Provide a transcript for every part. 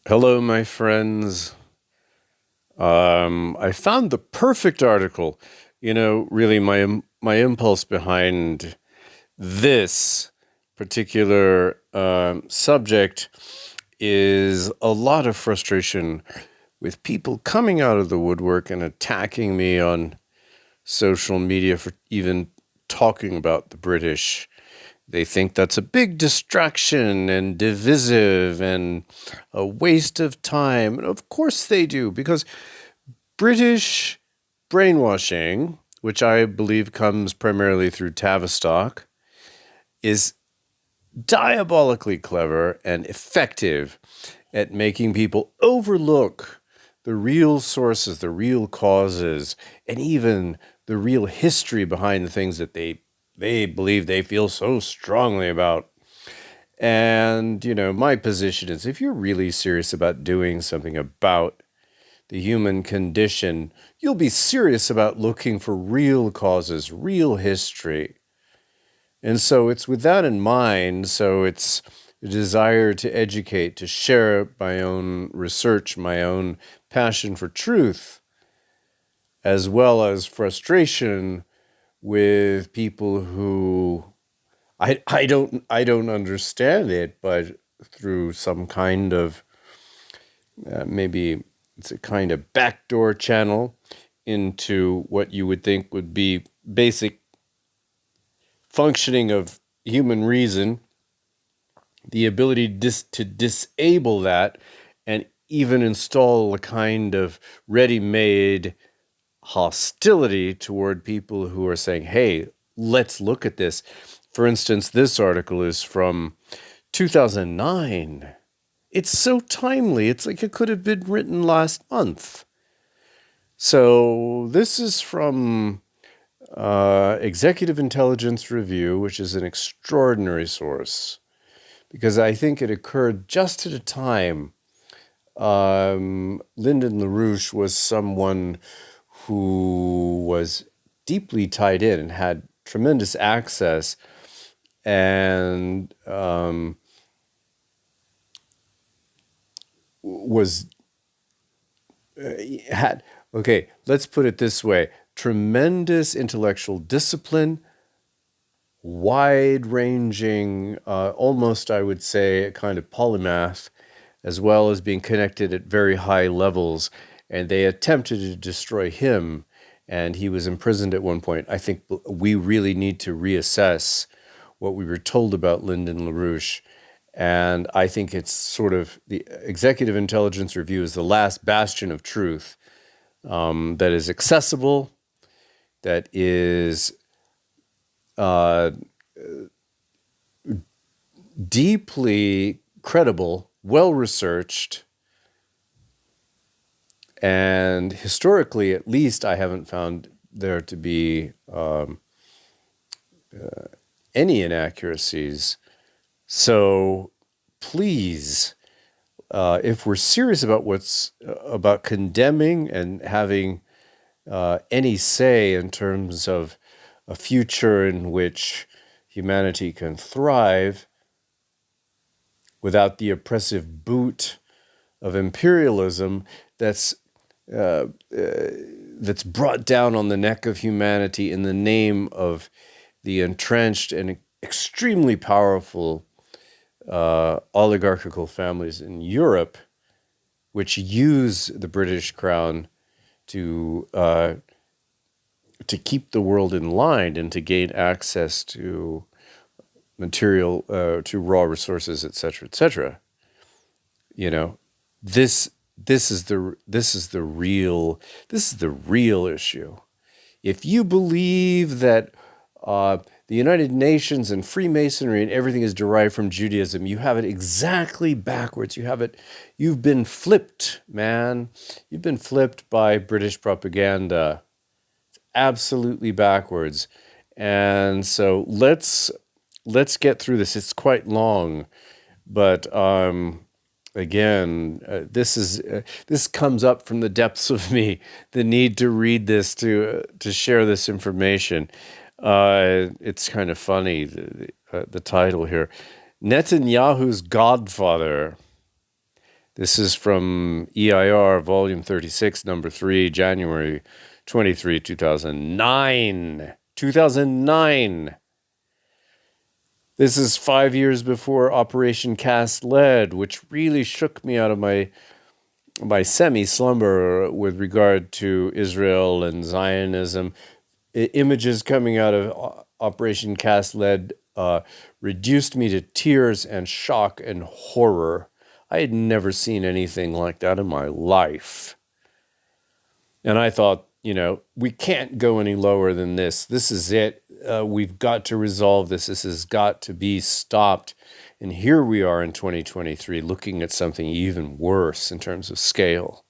Hello, my friends. I found the perfect article. Really, my impulse behind this particular subject is a lot of frustration with people coming out of the woodwork and attacking me on social media for even talking about the British. They think that's a big distraction and divisive and a waste of time. And of course they do, because British brainwashing, which I believe comes primarily through Tavistock, is diabolically clever and effective at making people overlook the real sources, the real causes, and even the real history behind the things that they believe they feel so strongly about. And, my position is if you're really serious about doing something about the human condition, you'll be serious about looking for real causes, real history. And so it's with that in mind, so it's a desire to educate, to share my own research, my own passion for truth, as well as frustration with people who I don't understand it, but through some kind of maybe it's a kind of backdoor channel into what you would think would be basic functioning of human reason, the ability to disable that and even install a kind of ready-made hostility toward people who are saying, hey, let's look at this. For instance, this article is from 2009. It's so timely. It's like it could have been written last month. So this is from Executive Intelligence Review, which is an extraordinary source, because I think it occurred just at a time. Lyndon LaRouche was someone who was deeply tied in and had tremendous access and was had, okay, let's put it this way, tremendous intellectual discipline, wide-ranging, almost, I would say, a kind of polymath, as well as being connected at very high levels. And they attempted to destroy him, and he was imprisoned at one point. I think we really need to reassess what we were told about Lyndon LaRouche. And I think it's sort of the Executive Intelligence Review is the last bastion of truth that is accessible, that is deeply credible, well-researched, and historically, at least, I haven't found there to be any inaccuracies. So please, if we're serious about about condemning and having any say in terms of a future in which humanity can thrive without the oppressive boot of imperialism that's brought down on the neck of humanity in the name of the entrenched and extremely powerful oligarchical families in Europe, which use the British crown to keep the world in line and to gain access to material, to raw resources, etc., etc. This is the real issue. If you believe that the United Nations and Freemasonry and everything is derived from Judaism, you have it exactly backwards. You've been flipped, man. You've been flipped by British propaganda. It's absolutely backwards. And so let's get through this. It's quite long, but again, this comes up from the depths of me, the need to read this, to share this information. It's kind of funny, the title here. Netanyahu's Godfather. This is from EIR, Volume 36, Number 3, January 23, 2009. 2009. This is 5 years before Operation Cast Lead, which really shook me out of my semi-slumber with regard to Israel and Zionism. Images coming out of Operation Cast Lead reduced me to tears and shock and horror. I had never seen anything like that in my life. And I thought, we can't go any lower than this. This is it. We've got to resolve this. This has got to be stopped. And here we are in 2023 looking at something even worse in terms of scale.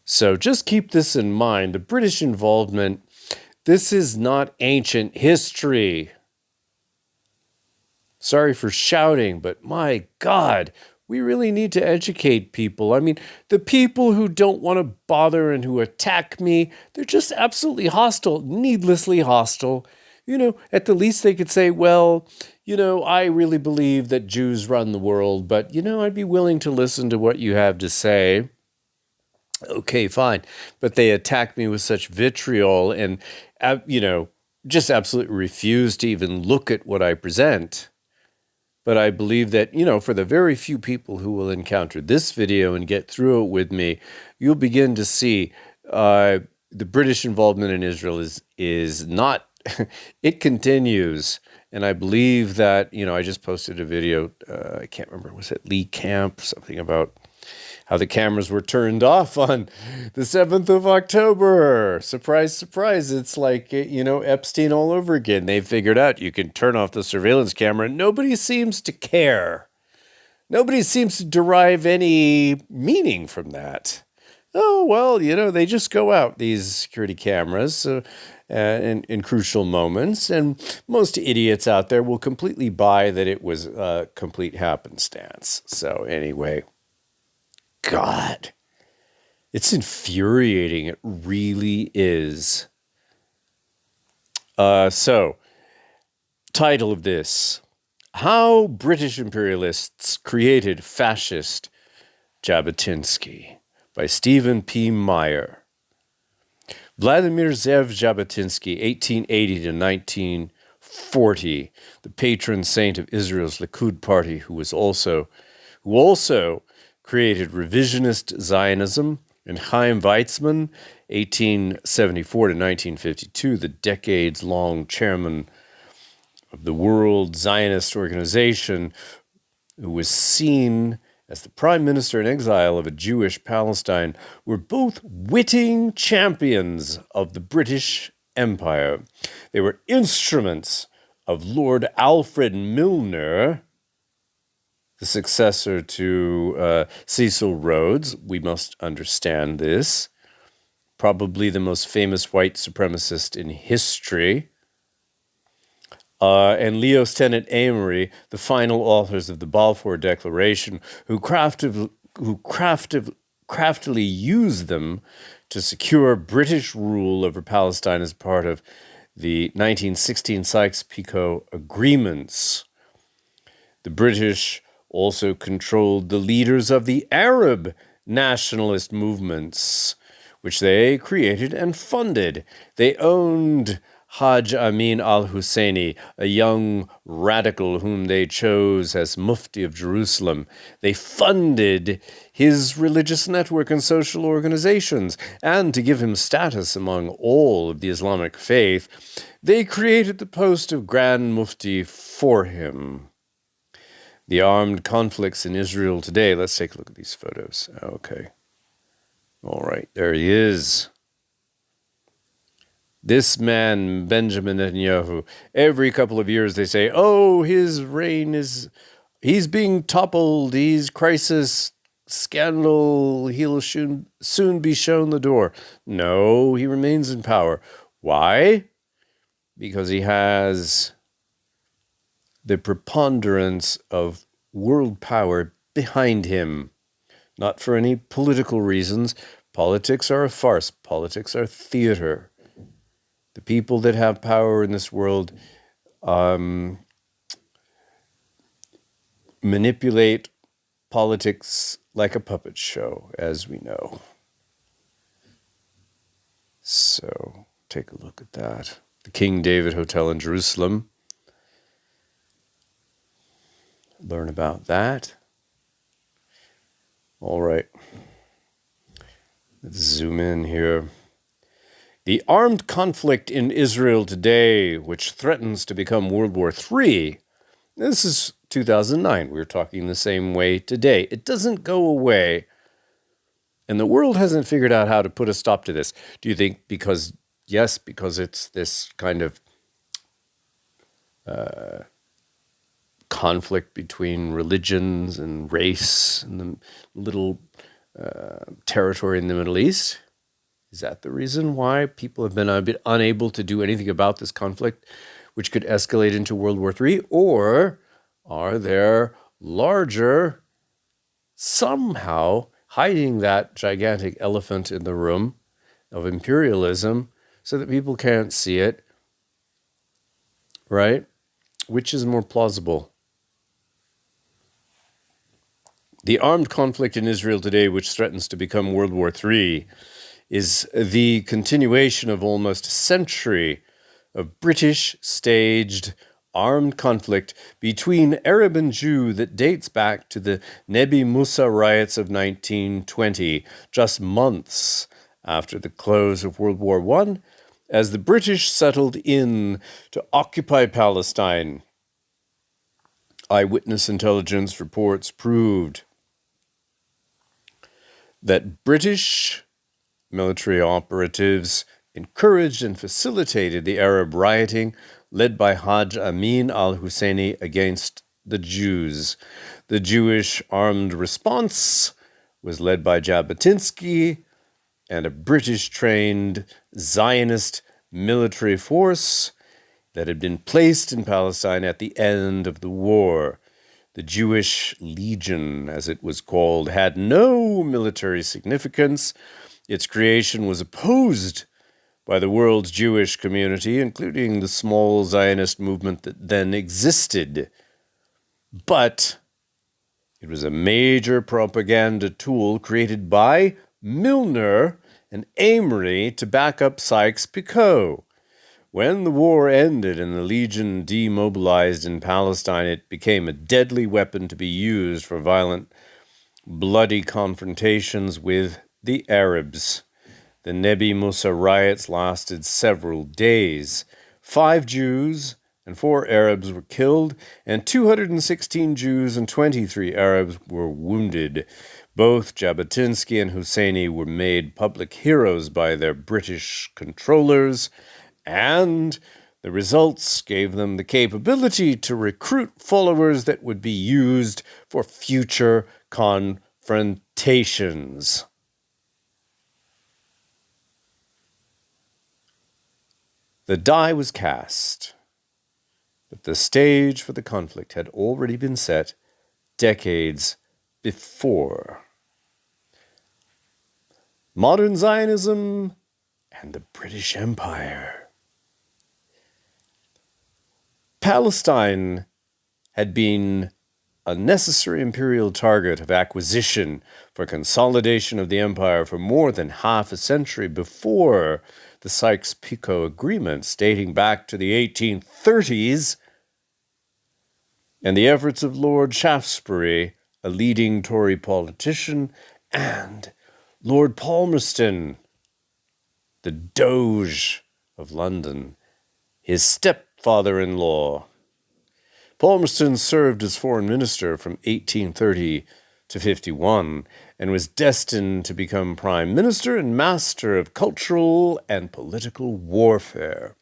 So just keep this in mind. The British involvement, this is not ancient history. Sorry for shouting, but my God, we really need to educate people. I mean, the people who don't want to bother and who attack me, they're just absolutely hostile, needlessly hostile. At the least they could say, well, I really believe that Jews run the world, but, I'd be willing to listen to what you have to say. Okay, fine. But they attack me with such vitriol and, just absolutely refuse to even look at what I present. But I believe that, for the very few people who will encounter this video and get through it with me, you'll begin to see the British involvement in Israel is not, it continues. And I believe that, I just posted a video, I can't remember, was it Lee Camp, something about how the cameras were turned off on the 7th of October. Surprise, surprise. It's like, Epstein all over again. They figured out you can turn off the surveillance camera. Nobody seems to care. Nobody seems to derive any meaning from that. Oh, well, they just go out, these security cameras, in crucial moments. And most idiots out there will completely buy that it was a complete happenstance. So anyway, God, it's infuriating. It really is. So, title of this: How British Imperialists Created Fascist Jabotinsky, by Stephen P. Meyer. Vladimir Zev Jabotinsky, 1880 to 1940, the patron saint of Israel's Likud party, who also created revisionist Zionism, and Chaim Weizmann, 1874 to 1952, the decades-long chairman of the World Zionist Organization, who was seen as the prime minister in exile of a Jewish Palestine, were both witting champions of the British Empire. They were instruments of Lord Alfred Milner, the successor to Cecil Rhodes. We must understand this. Probably the most famous white supremacist in history. And Leo Stennett Amory, the final authors of the Balfour Declaration, who craftily used them to secure British rule over Palestine as part of the 1916 Sykes-Picot Agreements. The British also controlled the leaders of the Arab nationalist movements, which they created and funded. They owned Hajj Amin al-Husseini, a young radical whom they chose as Mufti of Jerusalem. They funded his religious network and social organizations, and to give him status among all of the Islamic faith, they created the post of Grand Mufti for him. The armed conflicts in Israel today. Let's take a look at these photos. Okay. All right, there he is. This man, Benjamin Netanyahu, every couple of years they say, oh, his reign he's being toppled, he's crisis, scandal, he'll soon be shown the door. No, he remains in power. Why? Because he has the preponderance of world power behind him, not for any political reasons. Politics are a farce. Politics are theater. The people that have power in this world manipulate politics like a puppet show, as we know. So take a look at that. The King David Hotel in Jerusalem. Learn about that. All right. Let's zoom in here. The armed conflict in Israel today, which threatens to become World War III. This is 2009. We're talking the same way today. It doesn't go away. And the world hasn't figured out how to put a stop to this. Do you think because it's this kind of conflict between religions and race and the little territory in the Middle East? Is that the reason why people have been a bit unable to do anything about this conflict, which could escalate into World War III? Or are there larger, somehow hiding that gigantic elephant in the room of imperialism so that people can't see it, right? Which is more plausible? The armed conflict in Israel today, which threatens to become World War III, is the continuation of almost a century of British staged armed conflict between Arab and Jew that dates back to the Nebi Musa riots of 1920, just months after the close of World War I, as the British settled in to occupy Palestine. Eyewitness intelligence reports proved that British military operatives encouraged and facilitated the Arab rioting led by Hajj Amin al-Husseini against the Jews. The Jewish armed response was led by Jabotinsky and a British-trained Zionist military force that had been placed in Palestine at the end of the war. The Jewish Legion, as it was called, had no military significance. Its creation was opposed by the world's Jewish community, including the small Zionist movement that then existed. But it was a major propaganda tool created by Milner and Amory to back up Sykes-Picot. When the war ended and the Legion demobilized in Palestine, it became a deadly weapon to be used for violent, bloody confrontations with the Arabs. The Nebi Musa riots lasted several days. 5 Jews and 4 Arabs were killed, and 216 Jews and 23 Arabs were wounded. Both Jabotinsky and Husseini were made public heroes by their British controllers, and the results gave them the capability to recruit followers that would be used for future confrontations. The die was cast, but the stage for the conflict had already been set decades before. Modern Zionism and the British Empire. Palestine had been a necessary imperial target of acquisition for consolidation of the empire for more than half a century before the Sykes-Picot agreements dating back to the 1830s, and the efforts of Lord Shaftesbury, a leading Tory politician, and Lord Palmerston, the Doge of London, his stepfather-in-law. Palmerston served as foreign minister from 1830 to 51 and was destined to become prime minister and master of cultural and political warfare.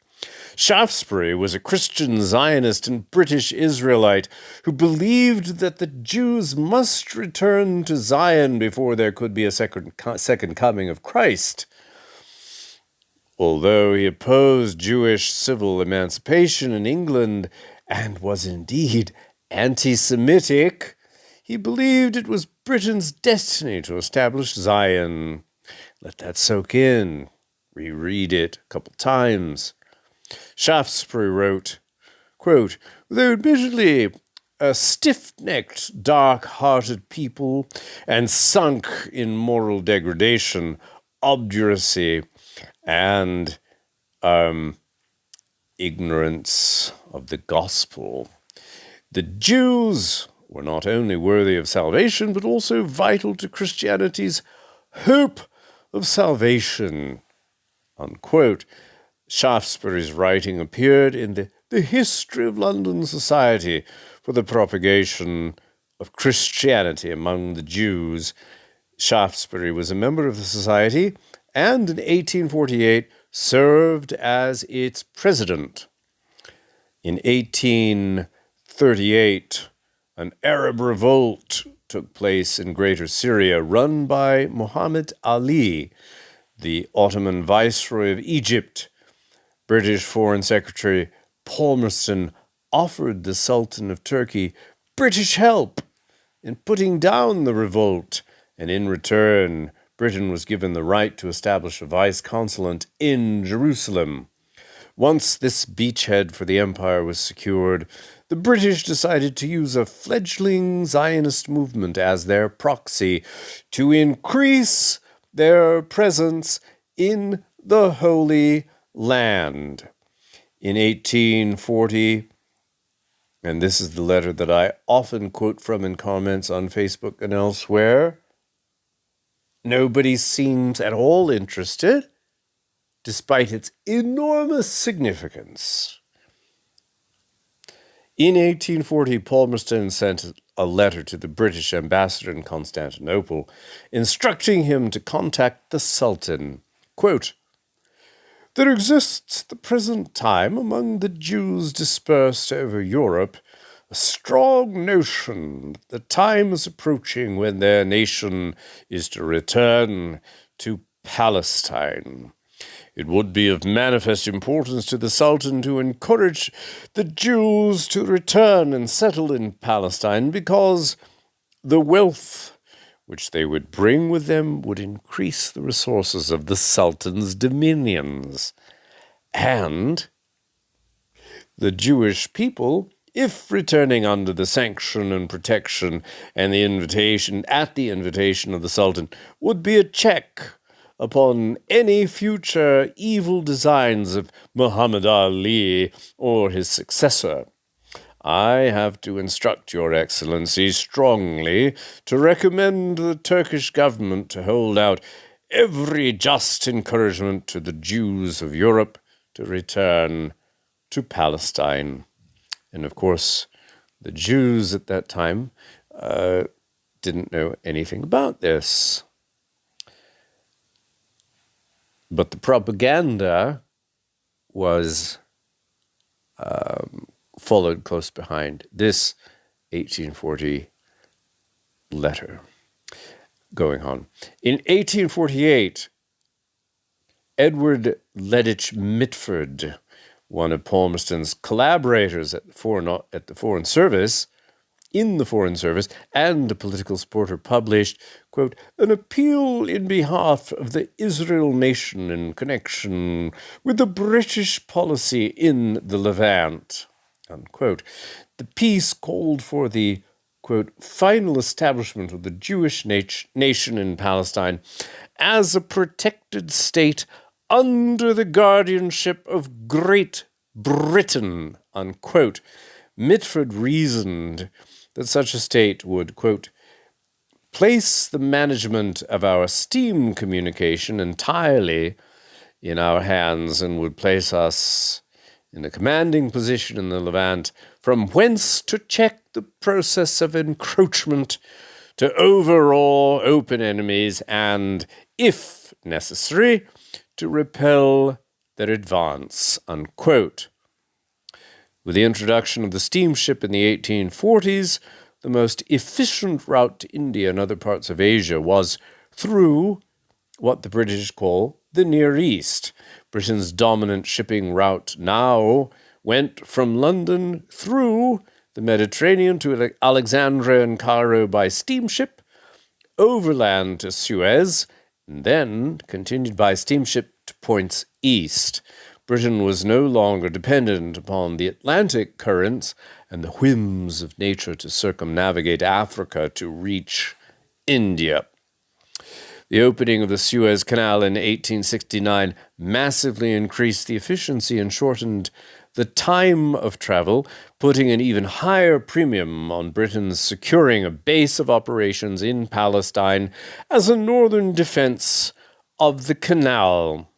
Shaftesbury was a Christian Zionist and British Israelite who believed that the Jews must return to Zion before there could be a second coming of Christ. Although he opposed Jewish civil emancipation in England and was indeed anti-Semitic, he believed it was Britain's destiny to establish Zion. Let that soak in. Reread it a couple times. Shaftesbury wrote, quote, "Though admittedly a stiff-necked, dark-hearted people and sunk in moral degradation, obduracy, and ignorance of the gospel. The Jews were not only worthy of salvation, but also vital to Christianity's hope of salvation, unquote. Shaftesbury's writing appeared in the History of London Society for the Propagation of Christianity among the Jews. Shaftesbury was a member of the society and in 1848 served as its president. In 1838, an Arab revolt took place in Greater Syria run by Muhammad Ali, the Ottoman viceroy of Egypt. British Foreign Secretary Palmerston offered the Sultan of Turkey British help in putting down the revolt, and in return, Britain was given the right to establish a vice-consulate in Jerusalem. Once this beachhead for the empire was secured, the British decided to use a fledgling Zionist movement as their proxy to increase their presence in the Holy Land. In 1840, and this is the letter that I often quote from in comments on Facebook and elsewhere, nobody seems at all interested, despite its enormous significance. In 1840, Palmerston sent a letter to the British ambassador in Constantinople, instructing him to contact the Sultan. Quote, "There exists at the present time among the Jews dispersed over Europe a strong notion that the time is approaching when their nation is to return to Palestine. It would be of manifest importance to the Sultan to encourage the Jews to return and settle in Palestine because the wealth which they would bring with them would increase the resources of the Sultan's dominions. And the Jewish people, if returning under the sanction and protection and the invitation of the Sultan, would be a check upon any future evil designs of Muhammad Ali or his successor. I have to instruct Your Excellency strongly to recommend the Turkish government to hold out every just encouragement to the Jews of Europe to return to Palestine." And of course, the Jews at that time didn't know anything about this. But the propaganda was followed close behind this 1840 letter. Going on. In 1848, Edward Ledditch Mitford, one of Palmerston's collaborators at the Foreign Service, and a political supporter, published, quote, "an appeal in behalf of the Israel nation in connection with the British policy in the Levant," unquote. The piece called for the, quote, "final establishment of the Jewish nation in Palestine as a protected state under the guardianship of Great Britain," unquote. Mitford reasoned that such a state would, quote, "place the management of our steam communication entirely in our hands and would place us in a commanding position in the Levant, from whence to check the process of encroachment, to overawe open enemies, and, if necessary, to repel their advance," unquote. With the introduction of the steamship in the 1840s, the most efficient route to India and other parts of Asia was through what the British call the Near East. Britain's dominant shipping route now went from London through the Mediterranean to Alexandria and Cairo by steamship, overland to Suez, and then continued by steamship to points east. Britain was no longer dependent upon the Atlantic currents and the whims of nature to circumnavigate Africa to reach India. The opening of the Suez Canal in 1869 massively increased the efficiency and shortened the time of travel, putting an even higher premium on Britain's securing a base of operations in Palestine as a northern defense of the canal.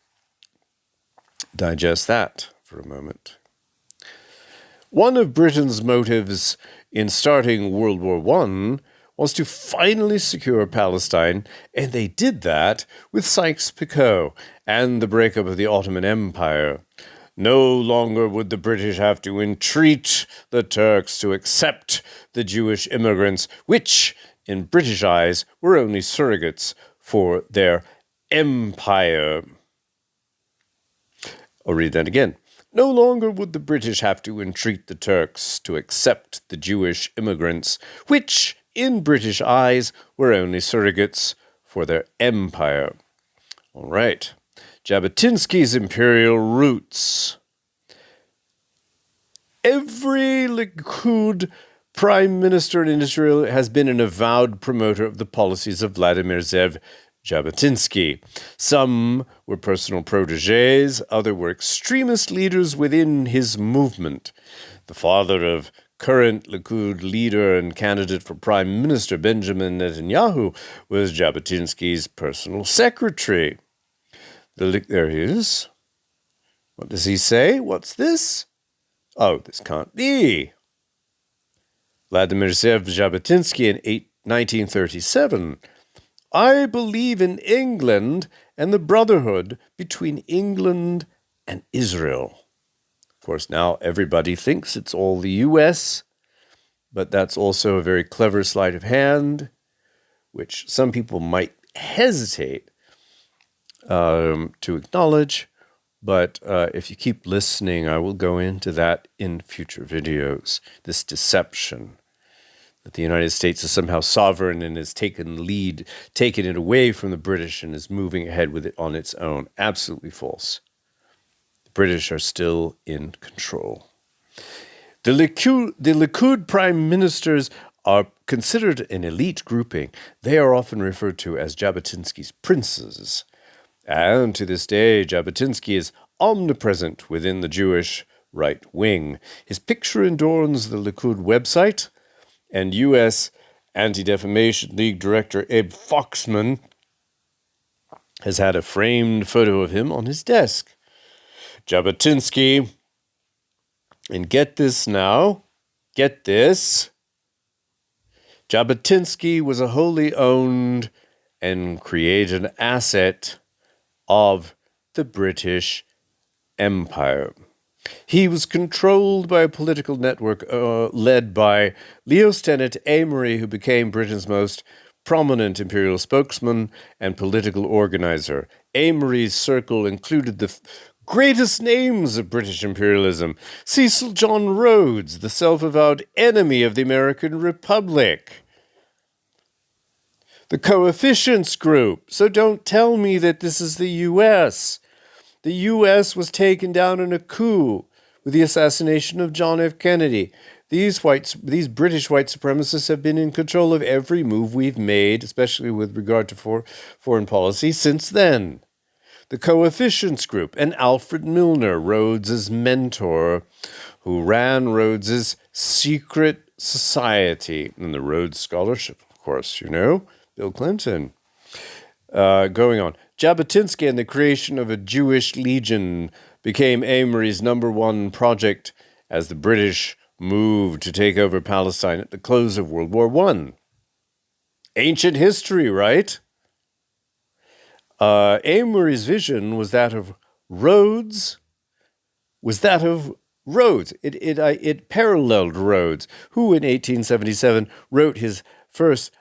Digest that for a moment. One of Britain's motives in starting World War I was to finally secure Palestine, and they did that with Sykes-Picot and the breakup of the Ottoman Empire. No longer would the British have to entreat the Turks to accept the Jewish immigrants, which, in British eyes, were only surrogates for their empire. I'll read that again. No longer would the British have to entreat the Turks to accept the Jewish immigrants, which, in British eyes, were only surrogates for their empire. All right. Jabotinsky's imperial roots. Every Likud prime minister in Israel has been an avowed promoter of the policies of Vladimir Zev Jabotinsky. Some were personal protégés, others were extremist leaders within his movement. The father of current Likud leader and candidate for prime minister Benjamin Netanyahu was Jabotinsky's personal secretary. There he is. What does he say? What's this? Oh, this can't be. Vladimir Zev Jabotinsky in 1937. I believe in England and the brotherhood between England and Israel. Of course, now everybody thinks it's all the U.S., but that's also a very clever sleight of hand, which some people might hesitate to acknowledge, but if you keep listening, I will go into that in future videos, this deception that the United States is somehow sovereign and has taken it away from the British and is moving ahead with it on its own. Absolutely false. The British are still in control. The Likud prime ministers are considered an elite grouping. They are often referred to as Jabotinsky's princes. And to this day, Jabotinsky is omnipresent within the Jewish right wing. His picture adorns the Likud website, and U.S. Anti-Defamation League Director Abe Foxman has had a framed photo of him on his desk. Jabotinsky, and get this now, get this, Jabotinsky was a wholly owned and created asset of the British Empire. He was controlled by a political network led by Leo Stennett Amory, who became Britain's most prominent imperial spokesman and political organizer. Amory's circle included the greatest names of British imperialism: Cecil John Rhodes, the self-avowed enemy of the American Republic. The Coefficients Group. So don't tell me that this is the U.S. The U.S. was taken down in a coup with the assassination of John F. Kennedy. These British white supremacists have been in control of every move we've made, especially with regard to foreign policy, since then. The Coefficients Group and Alfred Milner, Rhodes's mentor, who ran Rhodes's secret society and the Rhodes Scholarship, of course, you know, Bill Clinton. Going on. Jabotinsky and the creation of a Jewish Legion became Amory's number one project as the British moved to take over Palestine at the close of World War I. Ancient history, right? Amory's vision was that of Rhodes. It paralleled Rhodes, who in 1877 wrote his first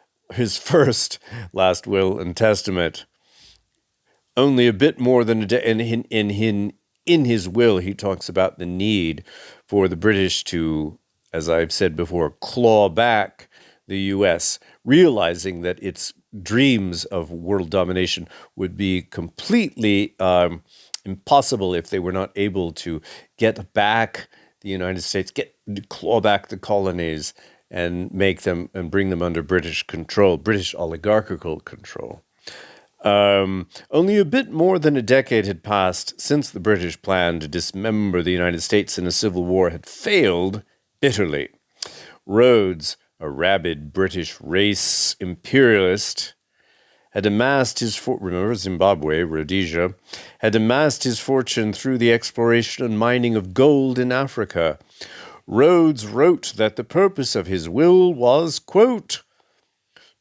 last will and testament. Only a bit more than a day, and in his will, he talks about the need for the British to, as I've said before, claw back the U.S., realizing that its dreams of world domination would be completely impossible if they were not able to get back the United States claw back the colonies and make them and bring them under British control, British oligarchical control. Only a bit more than a decade had passed since the British plan to dismember the United States in a civil war had failed bitterly. Rhodes, a rabid British race imperialist, had amassed his remember Zimbabwe, Rhodesia, had amassed his fortune through the exploration and mining of gold in Africa. Rhodes wrote that the purpose of his will was, quote,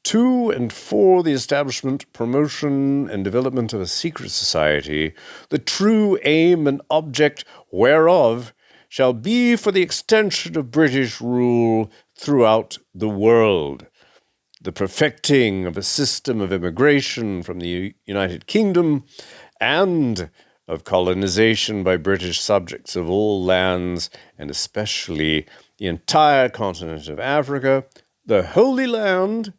to and for the establishment, promotion, and development of a secret society, the true aim and object whereof shall be for the extension of British rule throughout the world, the perfecting of a system of immigration from the United Kingdom, and of colonization by British subjects of all lands, and especially the entire continent of Africa, the Holy Land,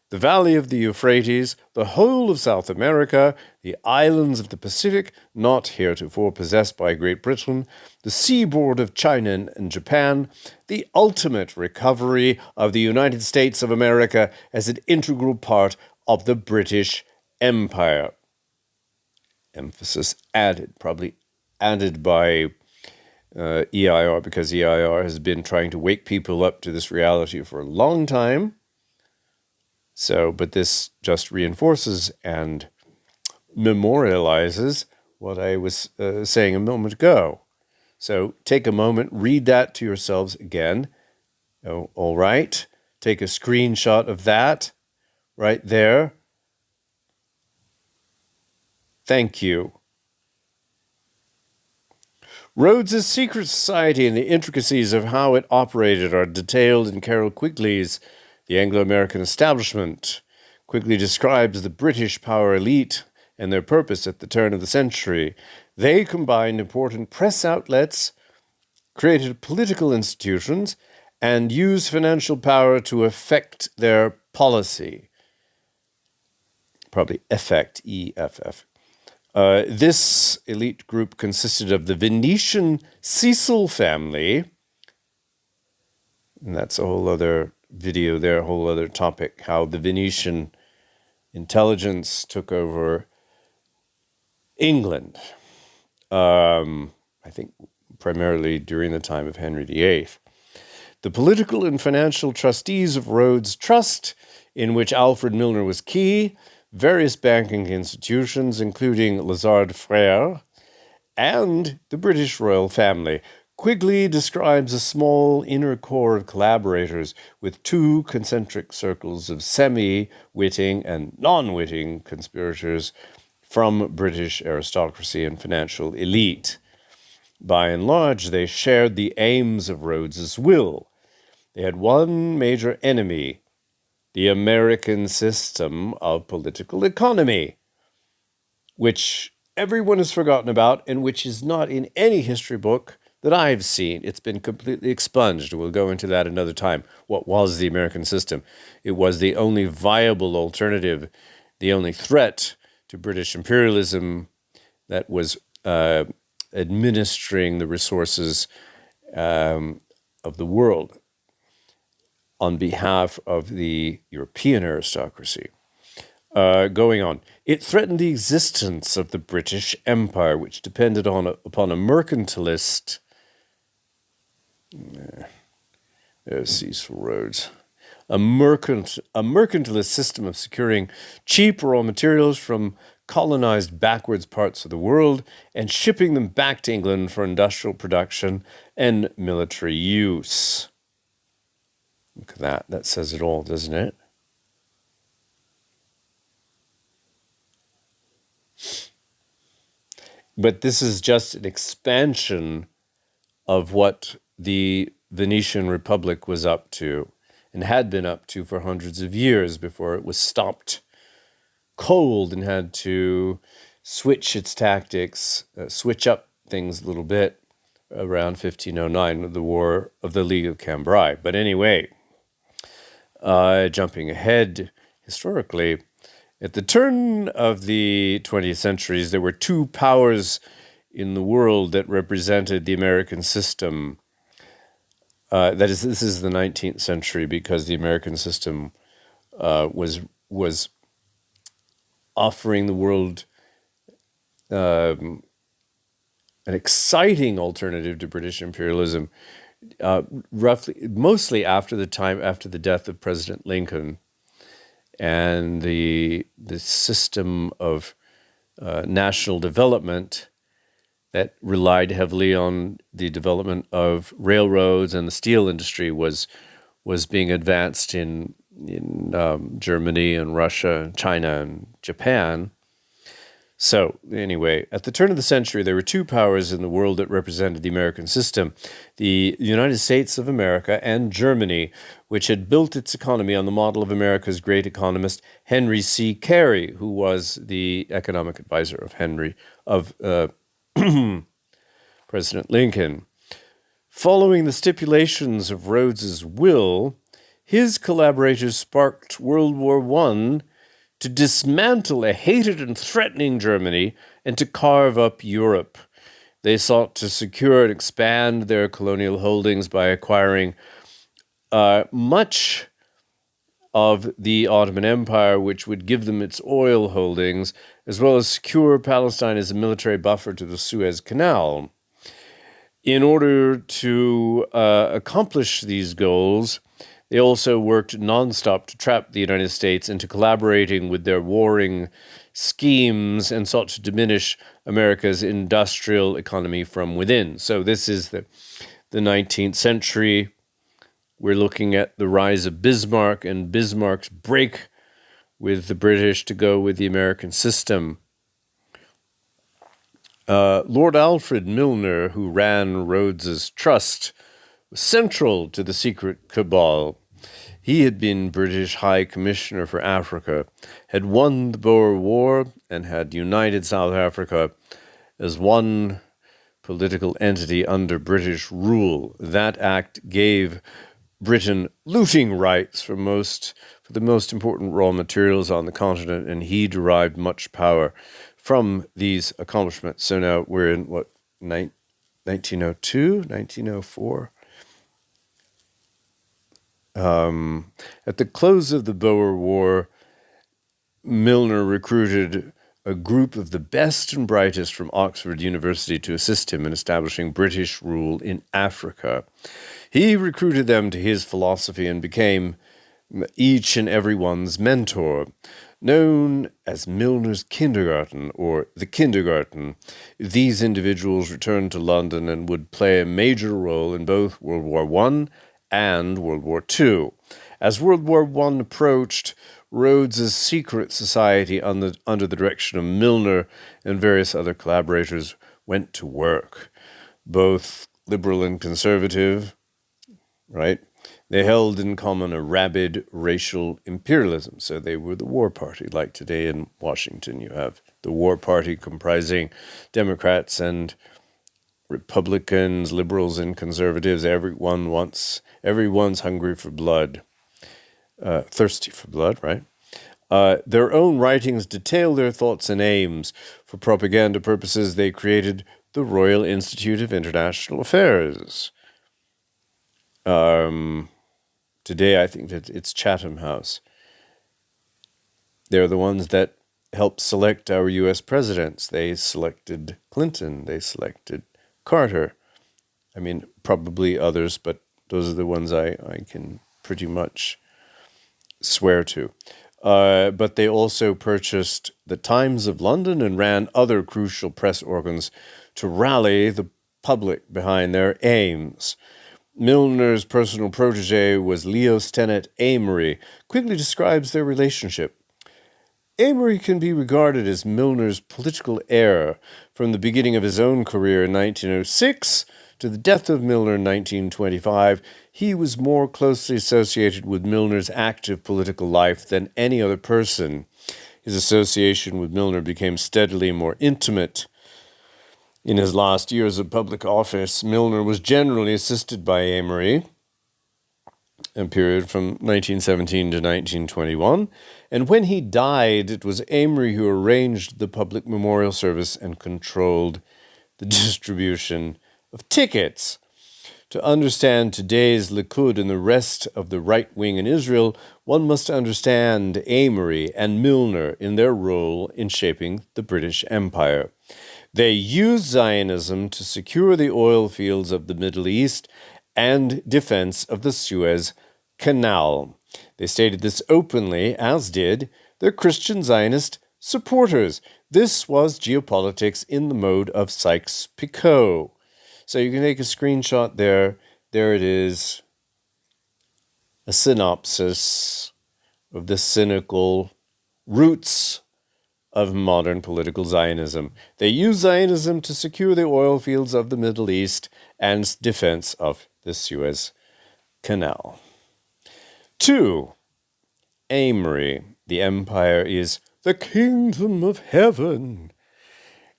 the Valley of the Euphrates, the whole of South America, the islands of the Pacific, not heretofore possessed by Great Britain, the seaboard of China and Japan, the ultimate recovery of the United States of America as an integral part of the British Empire. Emphasis added, probably added by EIR, because EIR has been trying to wake people up to this reality for a long time. So, but this just reinforces and memorializes what I was saying a moment ago. So take a moment, read that to yourselves again. Oh, all right. Take a screenshot of that right there. Thank you. Rhodes's secret society and the intricacies of how it operated are detailed in Carroll Quigley's The Anglo-American Establishment. Quigley describes the British power elite and their purpose at the turn of the century. They combined important press outlets, created political institutions, and used financial power to affect their policy. Probably effect, E-F-F. This elite group consisted of the Venetian Cecil family, and that's a whole other video there, a whole other topic, how the Venetian intelligence took over England, I think primarily during the time of Henry VIII. The political and financial trustees of Rhodes Trust, in which Alfred Milner was key, various banking institutions, including Lazard Frères, and the British royal family. Quigley describes a small inner core of collaborators with two concentric circles of semi-witting and non-witting conspirators from British aristocracy and financial elite. By and large, they shared the aims of Rhodes's will. They had one major enemy, the American system of political economy, which everyone has forgotten about and which is not in any history book that I've seen. It's been completely expunged. We'll go into that another time. What was the American system? It was the only viable alternative, the only threat to British imperialism that was administering the resources of the world on behalf of the European aristocracy. Going on, it threatened the existence of the British Empire, which depended upon a mercantilist. There's Cecil Rhodes. A mercantilist system of securing cheap raw materials from colonized backwards parts of the world and shipping them back to England for industrial production and military use. Look at that. That says it all, doesn't it? But this is just an expansion of what the Venetian Republic was up to and had been up to for hundreds of years before it was stopped cold and had to switch its tactics, switch up things a little bit around 1509 with the War of the League of Cambrai. But anyway, jumping ahead historically, at the turn of the 20th centuries, there were two powers in the world that represented the American system. That is, this is the 19th century, because the American system was offering the world an exciting alternative to British imperialism, mostly after the death of President Lincoln, and the system of national development that relied heavily on the development of railroads and the steel industry was being advanced in Germany and Russia and China and Japan. So anyway, at the turn of the century, there were two powers in the world that represented the American system: the United States of America and Germany, which had built its economy on the model of America's great economist Henry C. Carey, who was the economic advisor of President Lincoln. Following the stipulations of Rhodes's will, his collaborators sparked World War I to dismantle a hated and threatening Germany and to carve up Europe. They sought to secure and expand their colonial holdings by acquiring much of the Ottoman Empire, which would give them its oil holdings, as well as secure Palestine as a military buffer to the Suez Canal. In order to accomplish these goals, they also worked nonstop to trap the United States into collaborating with their warring schemes and sought to diminish America's industrial economy from within. So this is the 19th century. We're looking at the rise of Bismarck and Bismarck's break with the British to go with the American system. Lord Alfred Milner, who ran Rhodes's trust, was central to the secret cabal. He had been British High Commissioner for Africa, had won the Boer War, and had united South Africa as one political entity under British rule. That act gave Britain looting rights for the most important raw materials on the continent, and he derived much power from these accomplishments. So now we're in, 1902, 1904? At the close of the Boer War, Milner recruited a group of the best and brightest from Oxford University to assist him in establishing British rule in Africa. He recruited them to his philosophy and became each and everyone's mentor. Known as Milner's Kindergarten, or the Kindergarten, these individuals returned to London and would play a major role in both World War I and World War II. As World War I approached, Rhodes's secret society under the direction of Milner and various other collaborators went to work. Both liberal and conservative, right? They held in common a rabid racial imperialism. So they were the war party. Like today in Washington, you have the war party comprising Democrats and Republicans, liberals and conservatives. Everyone's hungry for blood, thirsty for blood, right? Their own writings detail their thoughts and aims. For propaganda purposes, they created the Royal Institute of International Affairs. Today, I think that it's Chatham House. They're the ones that helped select our U.S. presidents. They selected Clinton. They selected Carter. I mean, probably others, but those are the ones I can pretty much swear to. But they also purchased the Times of London and ran other crucial press organs to rally the public behind their aims. Milner's personal protege was Leo Stennett Amory, quickly describes their relationship. Amory can be regarded as Milner's political heir from the beginning of his own career in 1906 to the death of Milner in 1925. He was more closely associated with Milner's active political life than any other person. His association with Milner became steadily more intimate. In his last years of public office, Milner was generally assisted by Amory, a period from 1917 to 1921, and when he died, it was Amory who arranged the public memorial service and controlled the distribution of tickets. To understand today's Likud and the rest of the right wing in Israel, one must understand Amory and Milner in their role in shaping the British Empire. They used Zionism to secure the oil fields of the Middle East and defense of the Suez Canal. They stated this openly, as did their Christian Zionist supporters. This was geopolitics in the mode of Sykes-Picot. So you can take a screenshot there. There it is. A synopsis of the cynical roots of modern political Zionism. They use Zionism to secure the oil fields of the Middle East and defense of the Suez Canal. 2. Amory. The empire is the kingdom of heaven.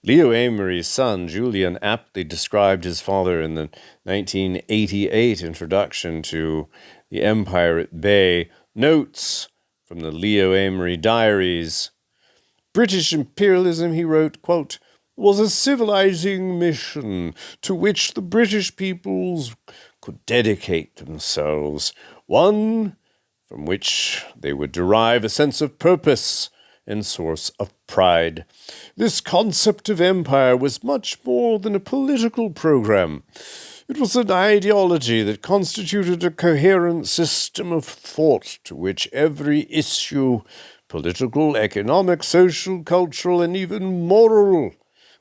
Leo Amory's son, Julian, aptly described his father in the 1988 introduction to The Empire at Bay. Notes from the Leo Amory diaries. British imperialism, he wrote, quote, was a civilizing mission to which the British peoples could dedicate themselves, one from which they would derive a sense of purpose and source of pride. This concept of empire was much more than a political program. It was an ideology that constituted a coherent system of thought to which every issue, political, economic, social, cultural, and even moral,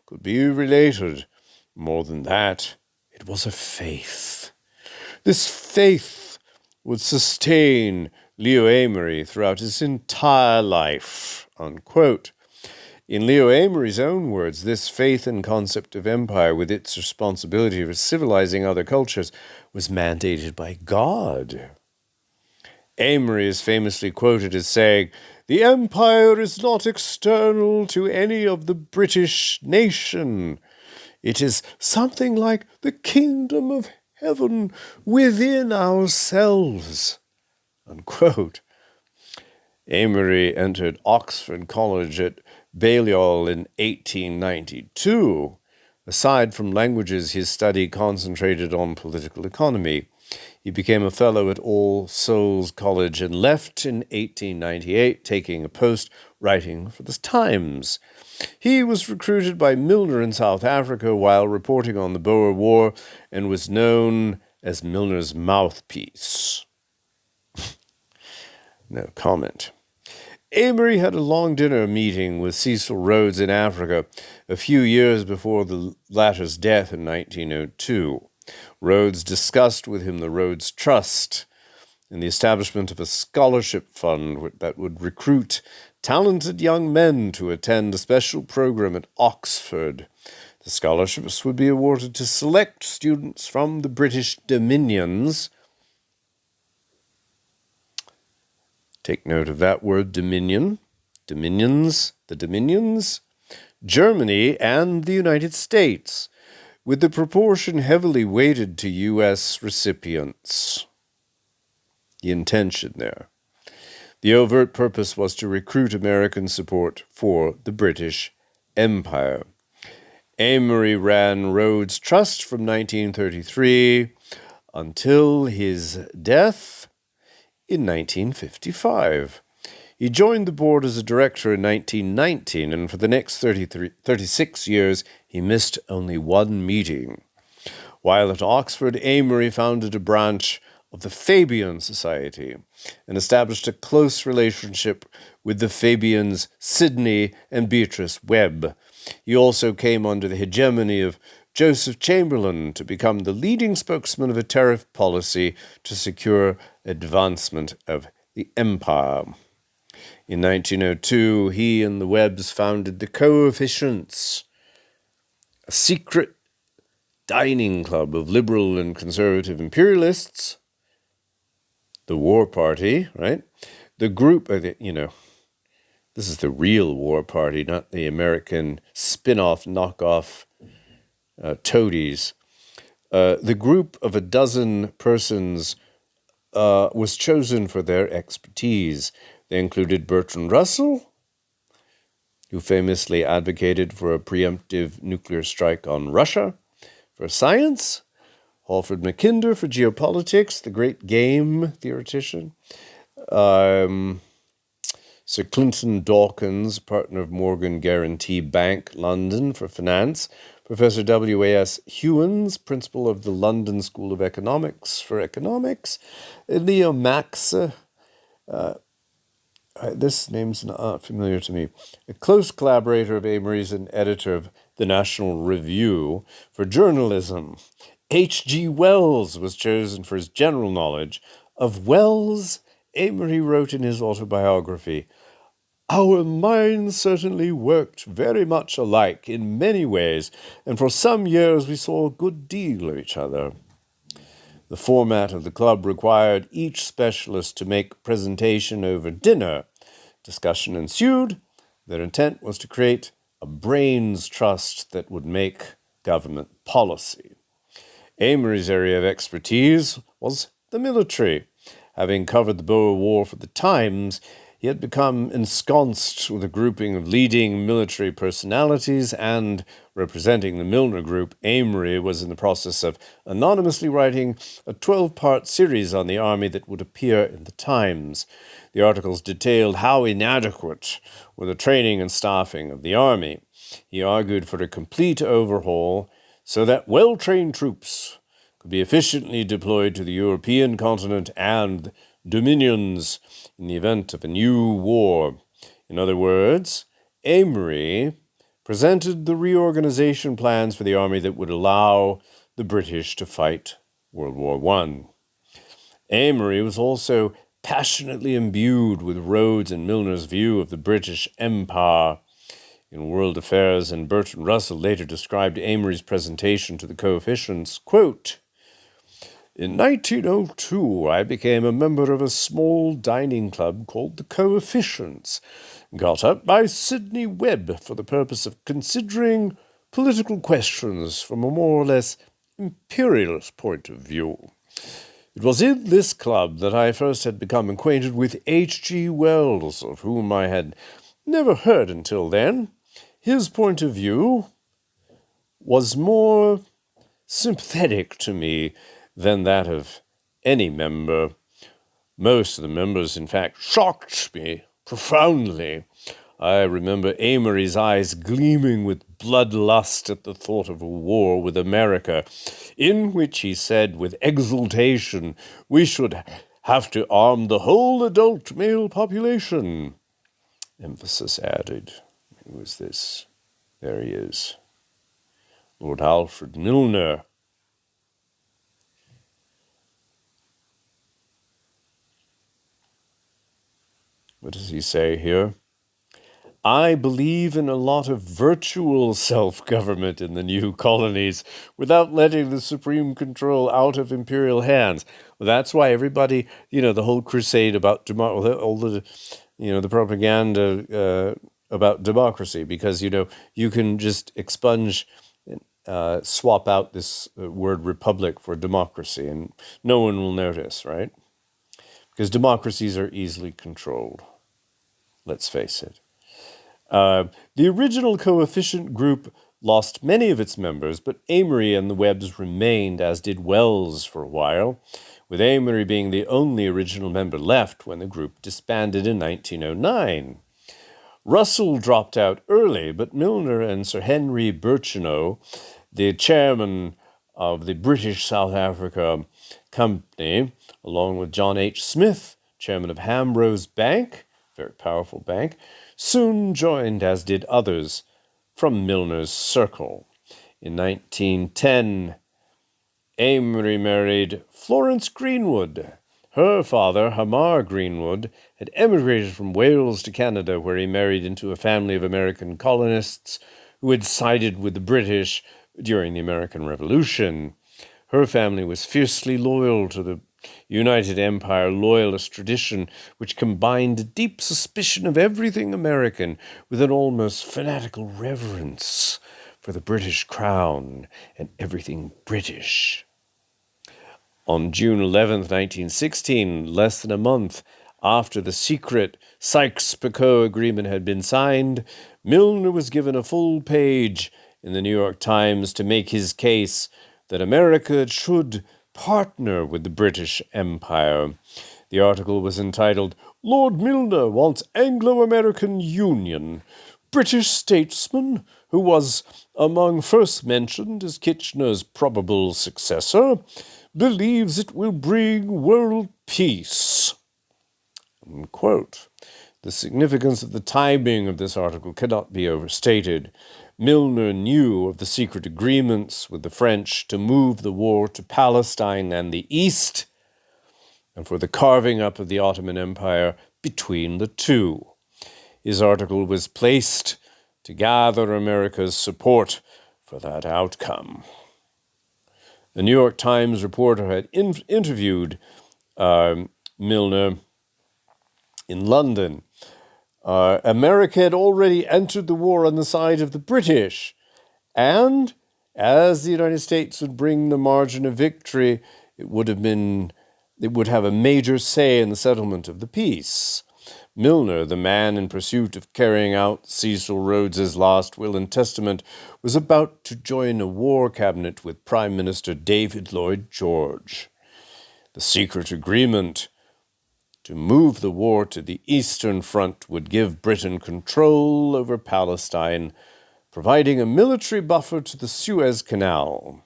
could be related. More than that, it was a faith. This faith would sustain Leo Amory throughout his entire life, unquote. In Leo Amory's own words, this faith and concept of empire, with its responsibility for civilizing other cultures, was mandated by God. Amory is famously quoted as saying, "The empire is not external to any of the British nation. It is something like the kingdom of heaven within ourselves," unquote. Amory entered Oxford College at Balliol in 1892. Aside from languages, his study concentrated on political economy. He became a fellow at All Souls College and left in 1898, taking a post writing for the Times. He was recruited by Milner in South Africa while reporting on the Boer War and was known as Milner's mouthpiece. No comment. Amory had a long dinner meeting with Cecil Rhodes in Africa a few years before the latter's death in 1902. Rhodes discussed with him the Rhodes Trust and the establishment of a scholarship fund that would recruit talented young men to attend a special program at Oxford. The scholarships would be awarded to select students from the British Dominions. Take note of that word, dominion. Dominions, the Dominions, Germany, and the United States, with the proportion heavily weighted to U.S. recipients. The intention there. The overt purpose was to recruit American support for the British Empire. Amory ran Rhodes Trust from 1933 until his death in 1955. He joined the board as a director in 1919, and for the next 36 years, he missed only one meeting. While at Oxford, Amory founded a branch of the Fabian Society and established a close relationship with the Fabians Sidney and Beatrice Webb. He also came under the hegemony of Joseph Chamberlain to become the leading spokesman of a tariff policy to secure advancement of the empire. In 1902, he and the Webbs founded the Coefficients, a secret dining club of liberal and conservative imperialists, the War Party, right? The group, this is the real War Party, not the American spin-off, knockoff toadies. The group of a dozen persons was chosen for their expertise. They included Bertrand Russell, who famously advocated for a preemptive nuclear strike on Russia. For science, Alfred Mackinder. For geopolitics, the great game theoretician. Sir Clinton Dawkins, partner of Morgan Guarantee Bank, London. For finance, Professor W.A.S. Hewins, principal of the London School of Economics. For economics, Leo Max, this name's not familiar to me, a close collaborator of Amory's and editor of the National Review. For journalism, H.G. Wells was chosen for his general knowledge. Of Wells, Amory wrote in his autobiography, "Our minds certainly worked very much alike in many ways, and for some years we saw a good deal of each other." The format of the club required each specialist to make presentation over dinner. Discussion ensued. Their intent was to create a brains trust that would make government policy. Amory's area of expertise was the military. Having covered the Boer War for the Times, he had become ensconced with a grouping of leading military personalities, and representing the Milner Group, Amory was in the process of anonymously writing a 12-part series on the army that would appear in the Times. The articles detailed how inadequate were the training and staffing of the army. He argued for a complete overhaul so that well-trained troops could be efficiently deployed to the European continent and dominions in the event of a new war. In other words, Amory presented the reorganization plans for the army that would allow the British to fight World War I. Amory was also passionately imbued with Rhodes and Milner's view of the British Empire in World Affairs, and Bertrand Russell later described Amory's presentation to the coefficients, quote, "In 1902, I became a member of a small dining club called the Coefficients, got up by Sidney Webb for the purpose of considering political questions from a more or less imperialist point of view. It was in this club that I first had become acquainted with H.G. Wells, of whom I had never heard until then. His point of view was more sympathetic to me than that of any member. Most of the members, in fact, shocked me profoundly. I remember Amory's eyes gleaming with bloodlust at the thought of a war with America, in which he said with exultation, we should have to arm the whole adult male population." Emphasis added. Who is this? There he is. Lord Alfred Milner. What does he say here? "I believe in a lot of virtual self-government in the new colonies without letting the supreme control out of imperial hands." Well, that's why everybody, the whole crusade about all the, the propaganda about democracy, because, you can just expunge, swap out this word republic for democracy, and no one will notice, right? Because democracies are easily controlled. Let's face it. The original coefficient group lost many of its members, but Amory and the Webbs remained, as did Wells for a while, with Amory being the only original member left when the group disbanded in 1909. Russell dropped out early, but Milner and Sir Henry Birchenough, the chairman of the British South Africa Company, along with John H. Smith, chairman of Hamrose Bank, very powerful bank, soon joined, as did others from Milner's circle. In 1910, Amory married Florence Greenwood. Her father, Hamar Greenwood, had emigrated from Wales to Canada, where he married into a family of American colonists who had sided with the British during the American Revolution. Her family was fiercely loyal to the United Empire loyalist tradition, which combined a deep suspicion of everything American with an almost fanatical reverence for the British crown and everything British. On June 11, 1916, less than a month after the secret Sykes-Picot Agreement had been signed, Milner was given a full page in the New York Times to make his case that America should partner with the British Empire. The article was entitled, "Lord Milner Wants Anglo-American Union. British statesman, who was among first mentioned as Kitchener's probable successor, believes it will bring world peace." Unquote. The significance of the timing of this article cannot be overstated. Milner knew of the secret agreements with the French to move the war to Palestine and the East, and for the carving up of the Ottoman Empire between the two. His article was placed to gather America's support for that outcome. The New York Times reporter had interviewed Milner in London. America had already entered the war on the side of the British, and as the United States would bring the margin of victory, it would have a major say in the settlement of the peace. Milner, the man in pursuit of carrying out Cecil Rhodes's last will and testament, was about to join a war cabinet with Prime Minister David Lloyd George. The secret agreement to move the war to the Eastern Front would give Britain control over Palestine, providing a military buffer to the Suez Canal.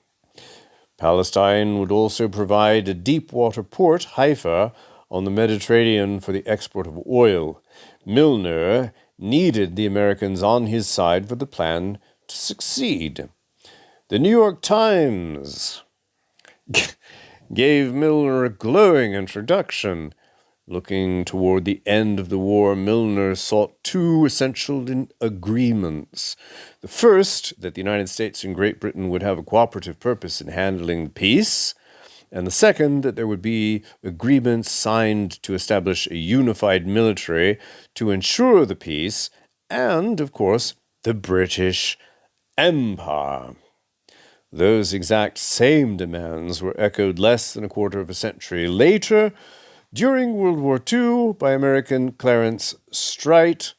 Palestine would also provide a deep-water port, Haifa, on the Mediterranean for the export of oil. Milner needed the Americans on his side for the plan to succeed. The New York Times gave Milner a glowing introduction. Looking toward the end of the war, Milner sought two essential agreements. The first, that the United States and Great Britain would have a cooperative purpose in handling peace, and the second, that there would be agreements signed to establish a unified military to ensure the peace, and, of course, the British Empire. Those exact same demands were echoed less than a quarter of a century later, during World War II, by American Clarence Strite,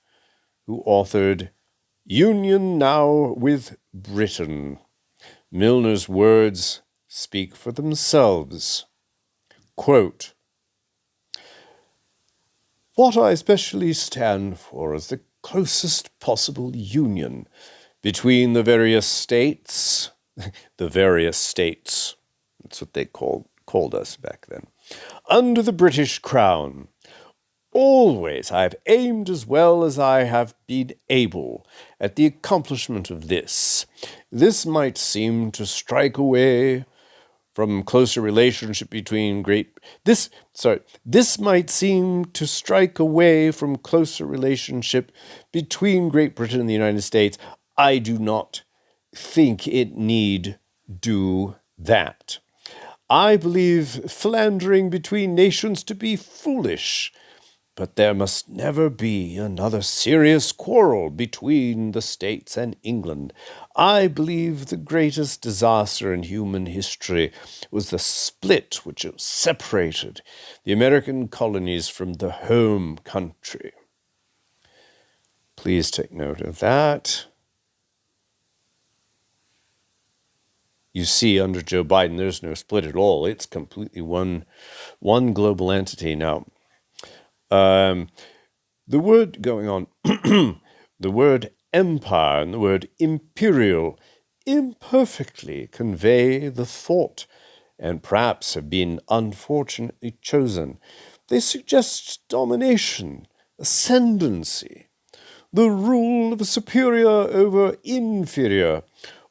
who authored Union Now with Britain. Milner's words speak for themselves. Quote, "What I especially stand for is the closest possible union between the various states," the various states, that's what they called us back then, "under the British Crown. Always I have aimed as well as I have been able at the accomplishment of this. This might seem to strike away from closer relationship between This might seem to strike away from closer relationship between Great Britain and the United States. I do not think it need do that. I believe philandering between nations to be foolish, but there must never be another serious quarrel between the States and England. I believe the greatest disaster in human history was the split which separated the American colonies from the home country." Please take note of that. You see, under Joe Biden, there's no split at all. It's completely one global entity now. The word going on, the word empire and the word imperial imperfectly convey the thought and perhaps have been unfortunately chosen. They suggest domination, ascendancy, the rule of a superior over inferior,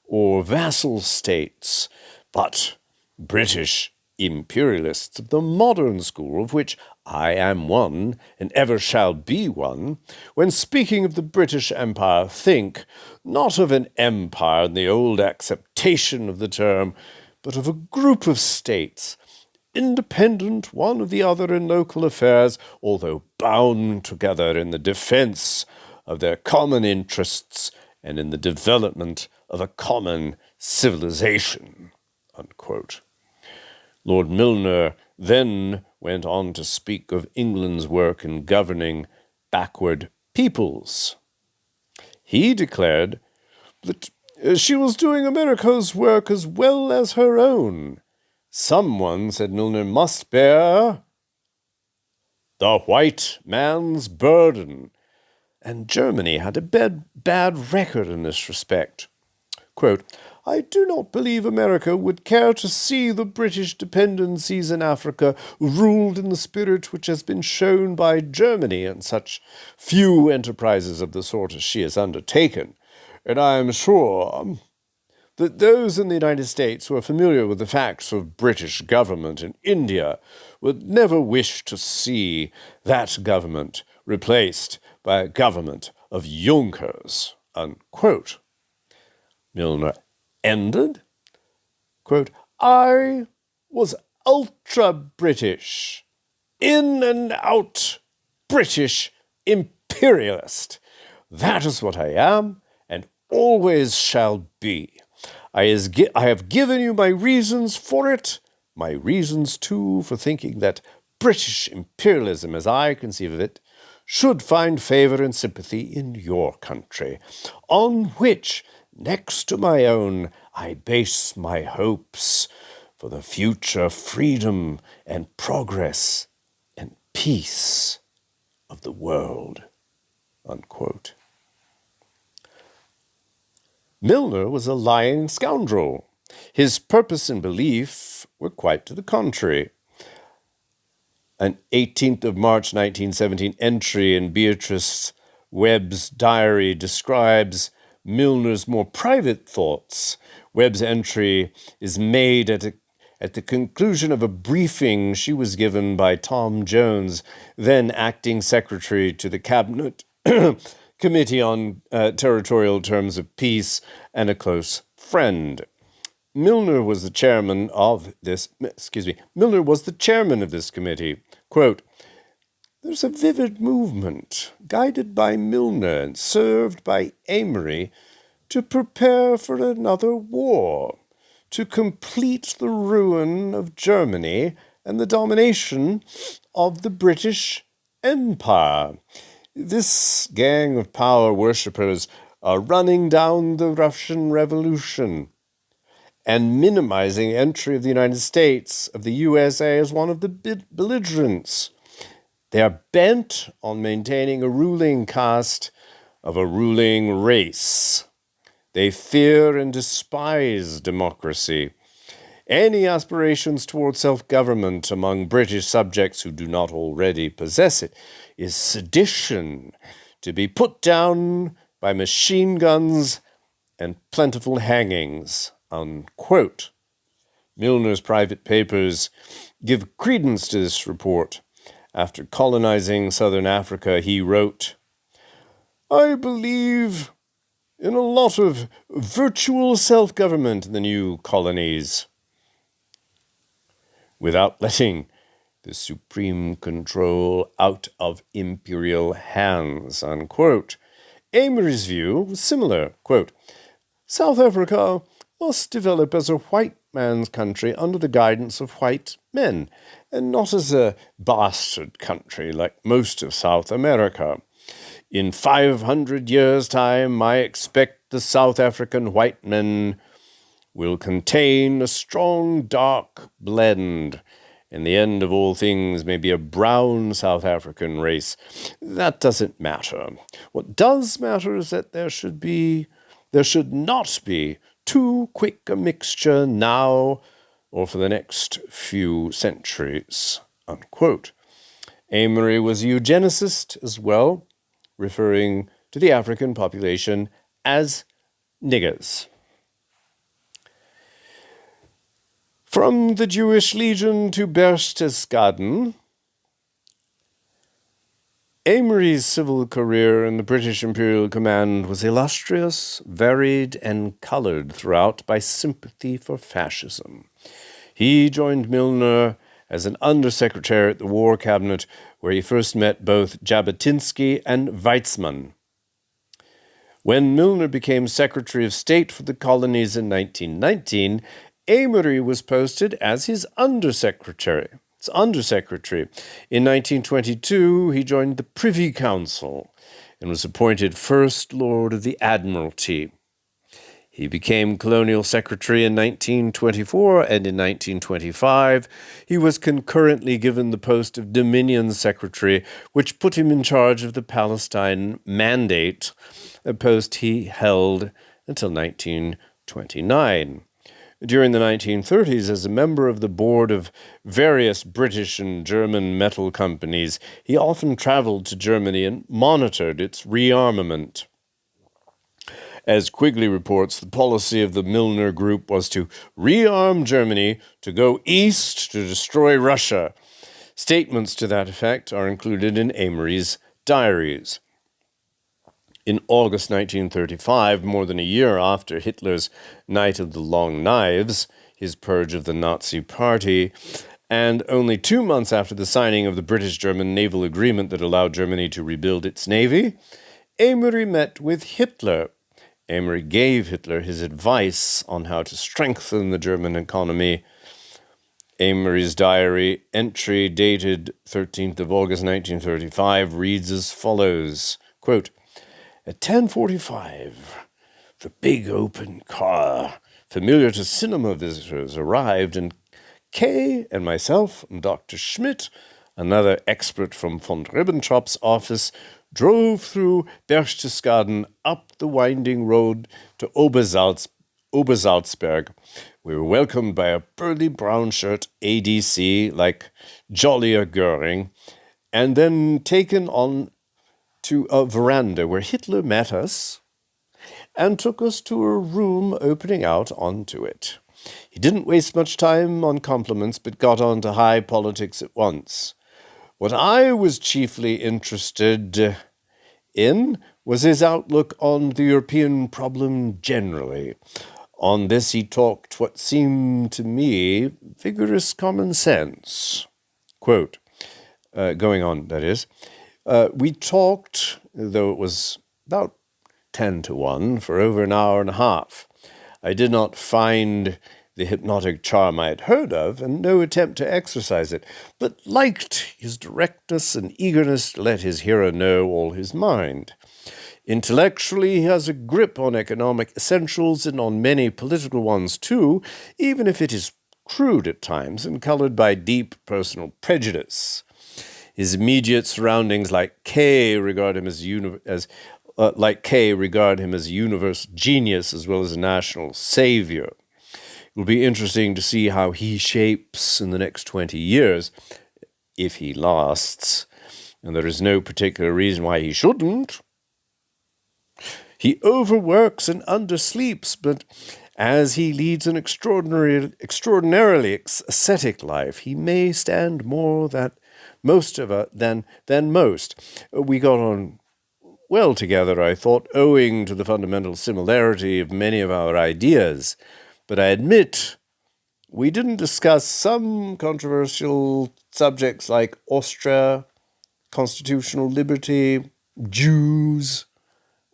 or vassal states, but British imperialists of the modern school, of which I am one and ever shall be one, when speaking of the British Empire, think not of an empire in the old acceptation of the term, but of a group of states, independent one of the other in local affairs, although bound together in the defense of their common interests and in the development of a common civilization." Unquote. Lord Milner then went on to speak of England's work in governing backward peoples. He declared that she was doing America's work as well as her own. Someone, said Milner, must bear the white man's burden. And Germany had a bad record in this respect. Quote, I do not believe America would care to see the British dependencies in Africa ruled in the spirit which has been shown by Germany in such few enterprises of the sort as she has undertaken. And I am sure that those in the United States who are familiar with the facts of British government in India would never wish to see that government replaced by a government of Junkers, unquote. Milner ended, quote, I was ultra-British, in and out British imperialist. That is what I am and always shall be. I have given you my reasons for it, my reasons, too, for thinking that British imperialism, as I conceive of it, should find favor and sympathy in your country, on which, next to my own, I base my hopes for the future freedom and progress and peace of the world, unquote. Milner was a lying scoundrel. His purpose and belief were quite to the contrary. An 18th of March 1917 entry in Beatrice Webb's diary describes Milner's more private thoughts. Webb's entry is made at the conclusion of a briefing she was given by Tom Jones, then acting secretary to the Cabinet Committee on Territorial Terms of Peace and a close friend. Milner was the chairman of this committee. Quote, there's a vivid movement, guided by Milner and served by Amory, to prepare for another war, to complete the ruin of Germany and the domination of the British Empire. This gang of power worshippers are running down the Russian Revolution and minimizing entry of the United States, of the USA, as one of the belligerents. They are bent on maintaining a ruling caste of a ruling race. They fear and despise democracy. Any aspirations toward self-government among British subjects who do not already possess it is sedition, to be put down by machine guns and plentiful hangings, unquote. Milner's private papers give credence to this report. After colonizing southern Africa, he wrote, I believe in a lot of virtual self-government in the new colonies, without letting the supreme control out of imperial hands, unquote. Amory's view was similar, quote, South Africa must develop as a white man's country under the guidance of white men, and not as a bastard country like most of South America. In 500 years' time, I expect the South African white men will contain a strong, dark blend, and the end of all things may be a brown South African race. That doesn't matter. What does matter is that there should not be too quick a mixture now or for the next few centuries, unquote. Amory was a eugenicist as well, referring to the African population as niggers. From the Jewish Legion to Berchtesgaden, Amory's civil career in the British Imperial Command was illustrious, varied, and colored throughout by sympathy for fascism. He joined Milner as an undersecretary at the War Cabinet, where he first met both Jabotinsky and Weizmann. When Milner became Secretary of State for the colonies in 1919, Amory was posted as his undersecretary. In 1922, he joined the Privy Council and was appointed First Lord of the Admiralty. He became colonial secretary in 1924, and in 1925 he was concurrently given the post of Dominion Secretary, which put him in charge of the Palestine Mandate, a post he held until 1929. During the 1930s, as a member of the board of various British and German metal companies, he often traveled to Germany and monitored its rearmament. As Quigley reports, the policy of the Milner Group was to rearm Germany, to go east to destroy Russia. Statements to that effect are included in Amory's diaries. In August 1935, more than a year after Hitler's Night of the Long Knives, his purge of the Nazi Party, and only 2 months after the signing of the British-German naval agreement that allowed Germany to rebuild its navy, Amory met with Hitler. Amory gave Hitler his advice on how to strengthen the German economy. Amory's diary entry dated 13th of August 1935 reads as follows, quote, "At 10:45, the big open car, familiar to cinema visitors, arrived, and Kay and myself and Dr. Schmidt, another expert from von Ribbentrop's office, drove through Berchtesgaden up the winding road to Obersalzberg. We were welcomed by a burly brown-shirt ADC like Jollier Goering, and then taken on to a veranda where Hitler met us and took us to a room opening out onto it. He didn't waste much time on compliments, but got on to high politics at once. What I was chiefly interested in was his outlook on the European problem generally. On this he talked what seemed to me vigorous common sense." Quote, going on, that is, "We talked, though it was about 10-1, for over an hour and a half. I did not find the hypnotic charm I had heard of, and no attempt to exercise it, but liked his directness and eagerness to let his hearer know all his mind. Intellectually, he has a grip on economic essentials and on many political ones too, even if it is crude at times and colored by deep personal prejudice. His immediate surroundings, like Kay, regard him as a universal genius as well as a national savior. It will be interesting to see how he shapes in the next 20 years, if he lasts, and there is no particular reason why he shouldn't. He overworks and undersleeps, but as he leads an extraordinarily ascetic life, he may stand more than most. We got on well together, I thought, owing to the fundamental similarity of many of our ideas. But I admit we didn't discuss some controversial subjects like Austria, constitutional liberty, Jews,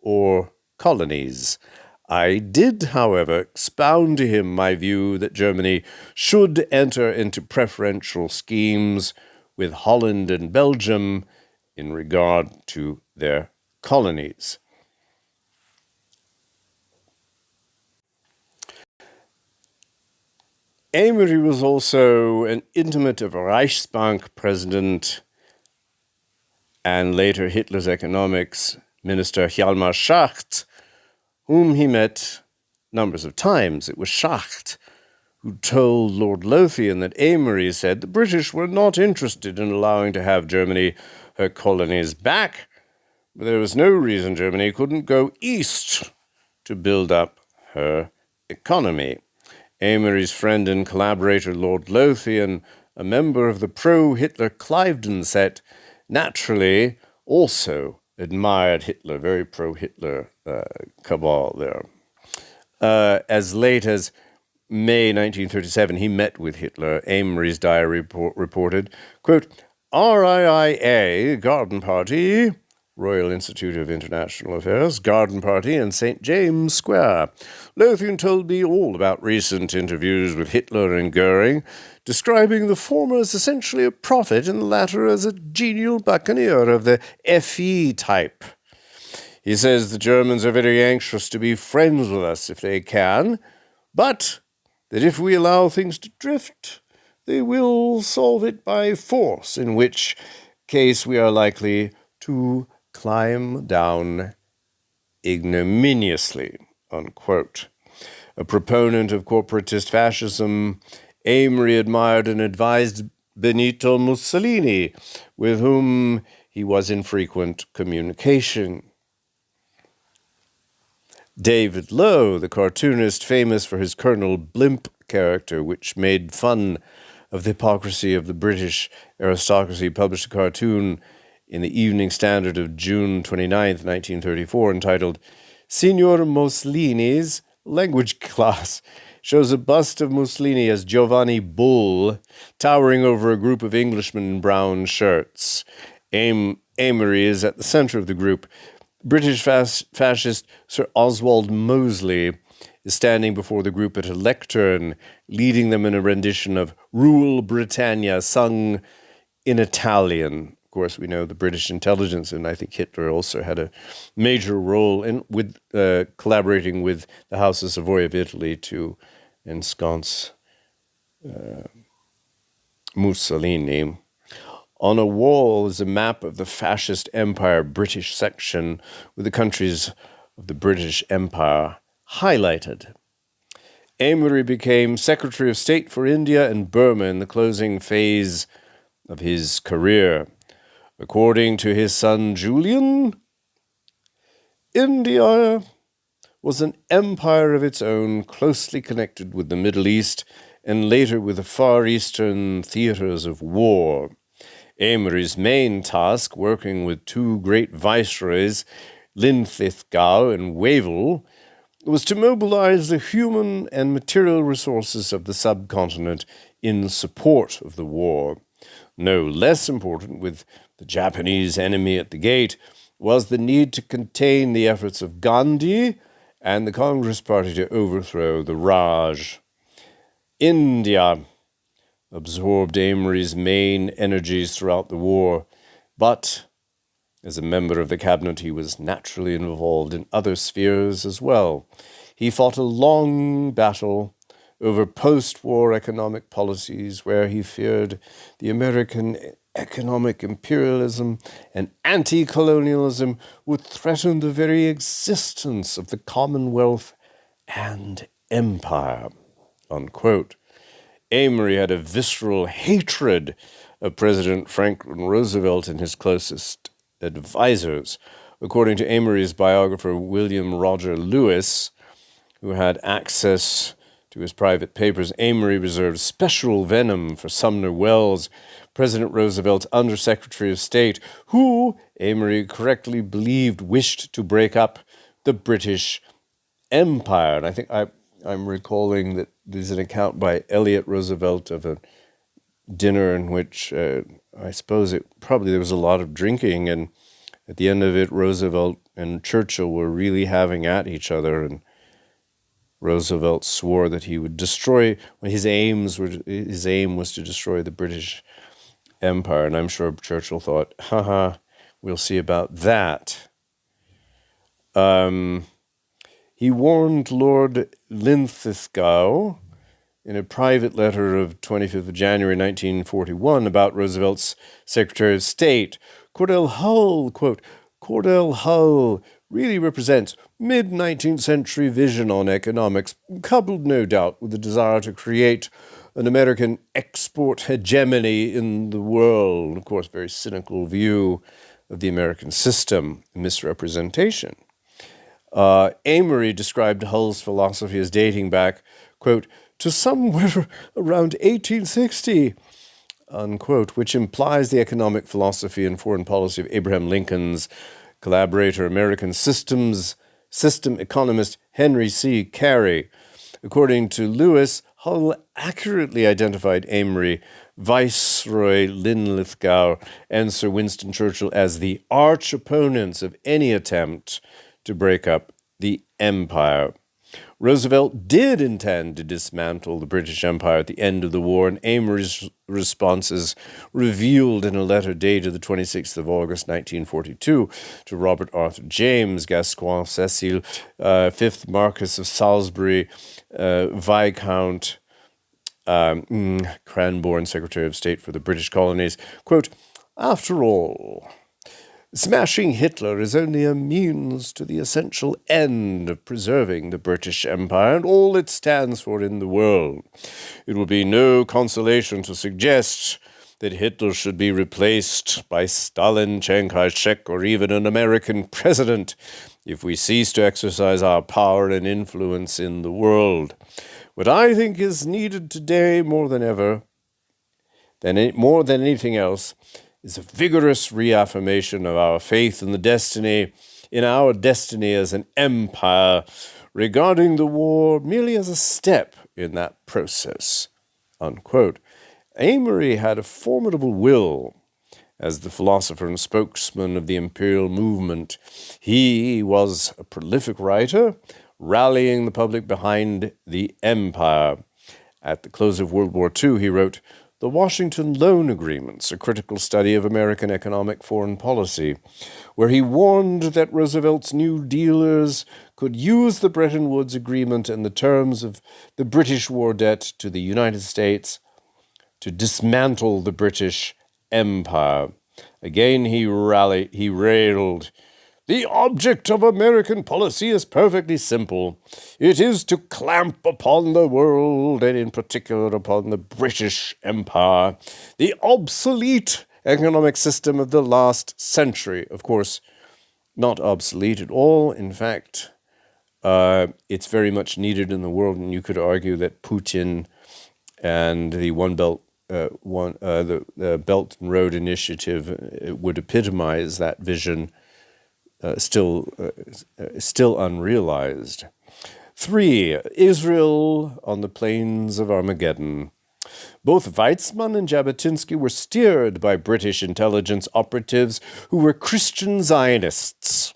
or colonies. I did, however, expound to him my view that Germany should enter into preferential schemes with Holland and Belgium in regard to their colonies." Amory was also an intimate of Reichsbank president and later Hitler's economics minister Hjalmar Schacht, whom he met numbers of times. It was Schacht who told Lord Lothian that Amory said the British were not interested in allowing to have Germany her colonies back, but there was no reason Germany couldn't go east to build up her economy. Amory's friend and collaborator Lord Lothian, a member of the pro-Hitler Cliveden set, naturally also admired Hitler, very pro-Hitler cabal there. As late as May 1937, he met with Hitler. Amory's diary reported, quote, "RIIA, Garden Party, Royal Institute of International Affairs, Garden Party in St. James Square. Lothian told me all about recent interviews with Hitler and Goering, describing the former as essentially a prophet and the latter as a genial buccaneer of the FE type. He says the Germans are very anxious to be friends with us if they can, but that if we allow things to drift, they will solve it by force, in which case we are likely to climb down ignominiously, unquote. A proponent of corporatist fascism, Amory admired and advised Benito Mussolini, with whom he was in frequent communication. David Lowe, the cartoonist famous for his Colonel Blimp character, which made fun of the hypocrisy of the British aristocracy, published a cartoon in the Evening Standard of June 29th, 1934, entitled Signor Mussolini's Language Class. Shows a bust of Mussolini as Giovanni Bull towering over a group of Englishmen in brown shirts. Amory is at the center of the group. British fascist Sir Oswald Mosley is standing before the group at a lectern, leading them in a rendition of Rule Britannia, sung in Italian. Of course, we know the British intelligence, and I think Hitler also had a major role in collaborating with the House of Savoy of Italy to ensconce Mussolini. On a wall is a map of the fascist empire British section with the countries of the British Empire highlighted. Amory became Secretary of State for India and Burma in the closing phase of his career. According to his son Julian, India was an empire of its own, closely connected with the Middle East and later with the Far Eastern theaters of war. Amory's main task, working with two great viceroys, Linlithgow and Wavell, was to mobilize the human and material resources of the subcontinent in support of the war. No less important, with the Japanese enemy at the gate, was the need to contain the efforts of Gandhi and the Congress Party to overthrow the Raj. India absorbed Amory's main energies throughout the war, but as a member of the cabinet, he was naturally involved in other spheres as well. He fought a long battle over post-war economic policies where he feared the American economic imperialism and anti-colonialism would threaten the very existence of the Commonwealth and empire, unquote. Amory had a visceral hatred of President Franklin Roosevelt and his closest advisors. According to Amory's biographer William Roger Lewis, who had access to his private papers, Amory reserved special venom for Sumner Welles, President Roosevelt's Undersecretary of State, who, Amory correctly believed, wished to break up the British Empire. And I think I'm recalling that there's an account by Elliot Roosevelt of a dinner in which I suppose there was a lot of drinking, and at the end of it, Roosevelt and Churchill were really having at each other, and Roosevelt swore that he would destroy, his aim was to destroy the British Empire, and I'm sure Churchill thought, we'll see about that. He warned Lord Linlithgow in a private letter of 25th of January 1941 about Roosevelt's Secretary of State. Cordell Hull, quote, Cordell Hull really represents mid-19th century vision on economics, coupled no doubt with the desire to create an American export hegemony in the world. Of course, very cynical view of the American system, misrepresentation. Amory described Hull's philosophy as dating back, quote, to somewhere around 1860, unquote, which implies the economic philosophy and foreign policy of Abraham Lincoln's collaborator, American system economist Henry C. Carey. According to Lewis, Hull accurately identified Amory, Viceroy Linlithgow, and Sir Winston Churchill as the arch opponents of any attempt to break up the empire. Roosevelt did intend to dismantle the British Empire at the end of the war, and Amory's response is revealed in a letter dated the 26th of August, 1942, to Robert Arthur James, Gascoigne Cecil, 5th Marquess of Salisbury, Viscount Cranborne, Secretary of State for the British Colonies. Quote, "After all, smashing Hitler is only a means to the essential end of preserving the British Empire and all it stands for in the world. It will be no consolation to suggest that Hitler should be replaced by Stalin, Chiang Kai-shek, or even an American president if we cease to exercise our power and influence in the world. What I think is needed today more than ever, more than anything else, is a vigorous reaffirmation of our faith in our destiny as an empire, regarding the war merely as a step in that process." Unquote. Amory had a formidable will. As the philosopher and spokesman of the imperial movement, he was a prolific writer, rallying the public behind the empire. At the close of World War II, he wrote, "The Washington Loan Agreements, a critical study of American economic foreign policy," where he warned that Roosevelt's New Dealers could use the Bretton Woods Agreement and the terms of the British war debt to the United States to dismantle the British Empire. Again, he railed, "The object of American policy is perfectly simple. It is to clamp upon the world, and in particular upon the British Empire, the obsolete economic system of the last century." Of course, not obsolete at all. In fact, it's very much needed in the world, and you could argue that Putin and the the Belt and Road Initiative would epitomize that vision, still unrealized. 3. Israel on the plains of Armageddon. Both Weizmann and Jabotinsky were steered by British intelligence operatives who were Christian Zionists.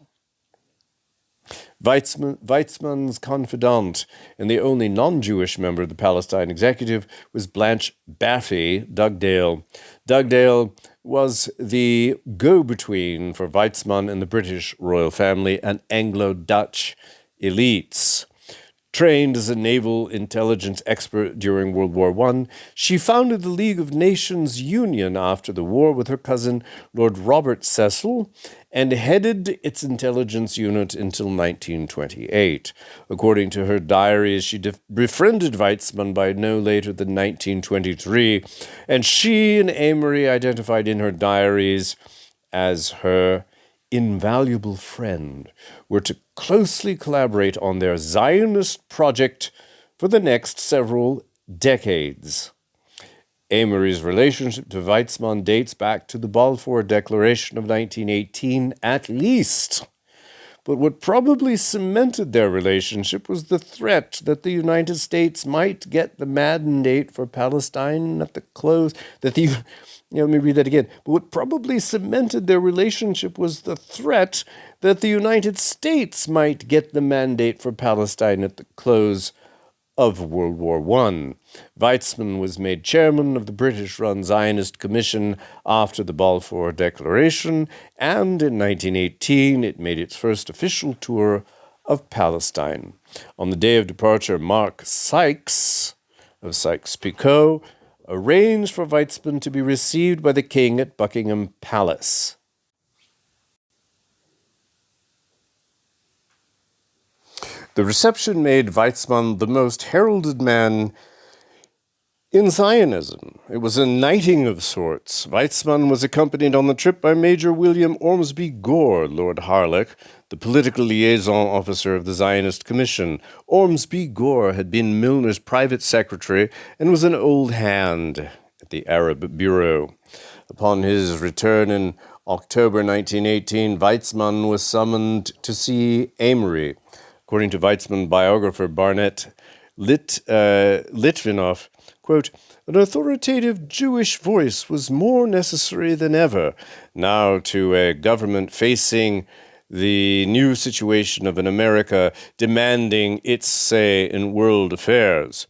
Weizmann's confidant and the only non-Jewish member of the Palestine executive was Blanche Baffy Dugdale. Dugdale was the go-between for Weizmann and the British royal family and Anglo-Dutch elites. Trained as a naval intelligence expert during World War I, she founded the League of Nations Union after the war with her cousin, Lord Robert Cecil, and headed its intelligence unit until 1928. According to her diaries, she befriended Weizmann by no later than 1923, and she and Amory identified in her diaries as her invaluable friend, were to closely collaborate on their Zionist project for the next several decades. Amory's relationship to Weizmann dates back to the Balfour Declaration of 1918 at least. But what probably cemented their relationship was the threat that the United States might get the mandate for Palestine at the close, let me read that again. But what probably cemented their relationship was the threat that the United States might get the mandate for Palestine at the close of World War I. Weizmann was made chairman of the British-run Zionist Commission after the Balfour Declaration, and in 1918 it made its first official tour of Palestine. On the day of departure, Mark Sykes of Sykes-Picot arranged for Weizmann to be received by the king at Buckingham Palace. The reception made Weizmann the most heralded man in Zionism. It was a knighting of sorts. Weizmann was accompanied on the trip by Major William Ormsby Gore, Lord Harlech, the political liaison officer of the Zionist Commission. Ormsby Gore had been Milner's private secretary and was an old hand at the Arab Bureau. Upon his return in October 1918, Weizmann was summoned to see Amory. According to Weizmann biographer Barnett Litvinov, quote, "An authoritative Jewish voice was more necessary than ever now to a government facing the new situation of an America demanding its say in world affairs.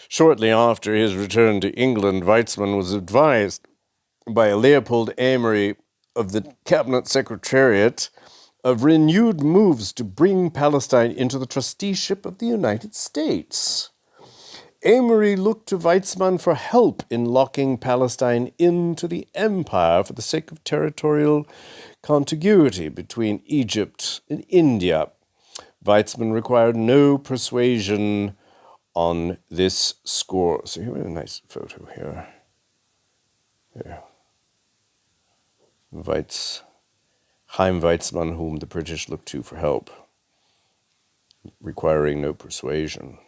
Shortly after his return to England, Weizmann was advised by Leopold Amory of the Cabinet Secretariat of renewed moves to bring Palestine into the trusteeship of the United States. Amory looked to Weizmann for help in locking Palestine into the empire for the sake of territorial contiguity between Egypt and India. Weizmann required no persuasion on this score. So here's a nice photo here. Here. Chaim Weizmann, whom the British looked to for help, requiring no persuasion.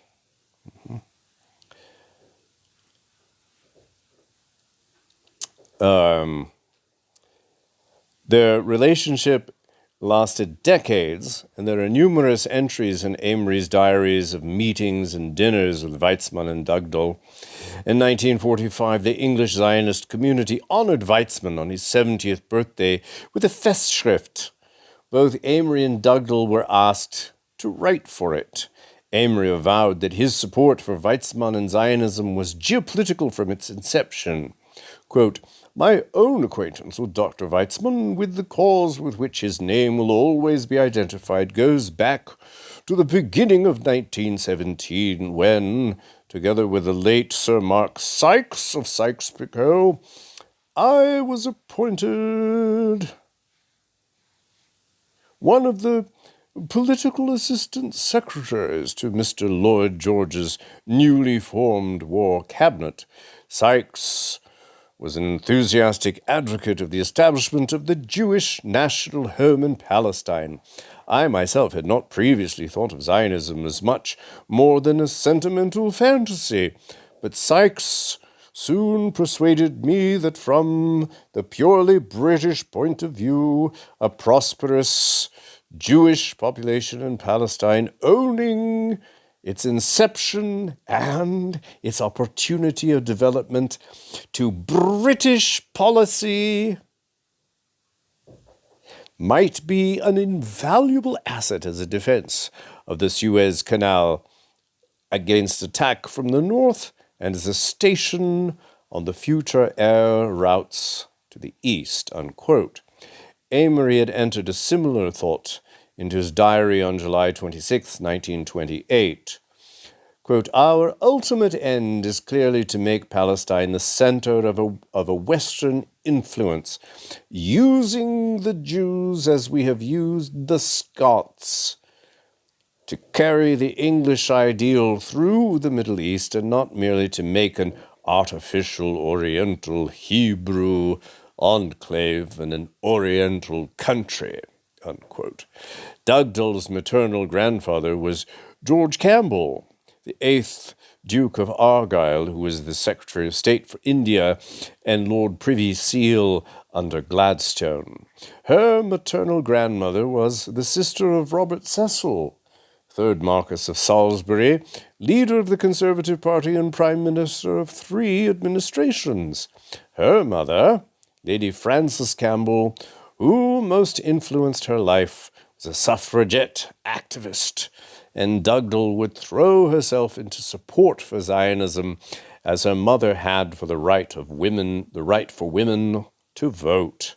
Their relationship lasted decades, and there are numerous entries in Amory's diaries of meetings and dinners with Weizmann and Dugdale. In 1945, the English Zionist community honored Weizmann on his 70th birthday with a Festschrift. Both Amory and Dugdale were asked to write for it. Amory avowed that his support for Weizmann and Zionism was geopolitical from its inception. Quote, "My own acquaintance with Dr. Weizmann, with the cause with which his name will always be identified, goes back to the beginning of 1917, when, together with the late Sir Mark Sykes of Sykes-Picot, I was appointed one of the political assistant secretaries to Mr. Lloyd George's newly formed war cabinet. Sykes was an enthusiastic advocate of the establishment of the Jewish national home in Palestine. I myself had not previously thought of Zionism as much more than a sentimental fantasy, but Sykes soon persuaded me that from the purely British point of view, a prosperous Jewish population in Palestine, owning its inception and its opportunity of development to British policy, might be an invaluable asset as a defense of the Suez Canal against attack from the north and as a station on the future air routes to the east," unquote. Amory had entered a similar thought into his diary on July 26, 1928. Quote, "Our ultimate end is clearly to make Palestine the center of a Western influence, using the Jews as we have used the Scots, to carry the English ideal through the Middle East, and not merely to make an artificial Oriental Hebrew enclave in an Oriental country," unquote. Dugdale's maternal grandfather was George Campbell, the 8th Duke of Argyll, who was the Secretary of State for India and Lord Privy Seal under Gladstone. Her maternal grandmother was the sister of Robert Cecil, 3rd Marquess of Salisbury, leader of the Conservative Party and Prime Minister of 3 administrations. Her mother, Lady Frances Campbell, who most influenced her life, was a suffragette activist, and Dugdale would throw herself into support for Zionism as her mother had for the right for women to vote.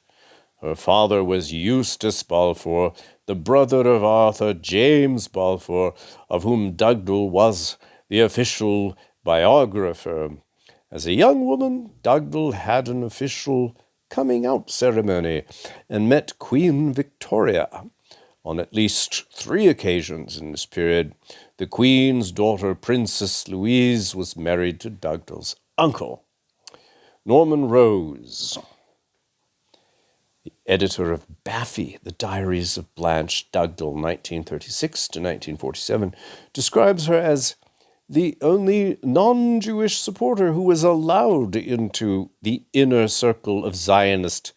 Her father was Eustace Balfour, the brother of Arthur James Balfour, of whom Dugdale was the official biographer. As a young woman, Dugdale had an official coming-out ceremony and met Queen Victoria. On at least 3 occasions in this period, the Queen's daughter, Princess Louise, was married to Dugdale's uncle. Norman Rose, the editor of Baffy, The Diaries of Blanche Dugdale, 1936 to 1947, describes her as the only non-Jewish supporter who was allowed into the inner circle of Zionist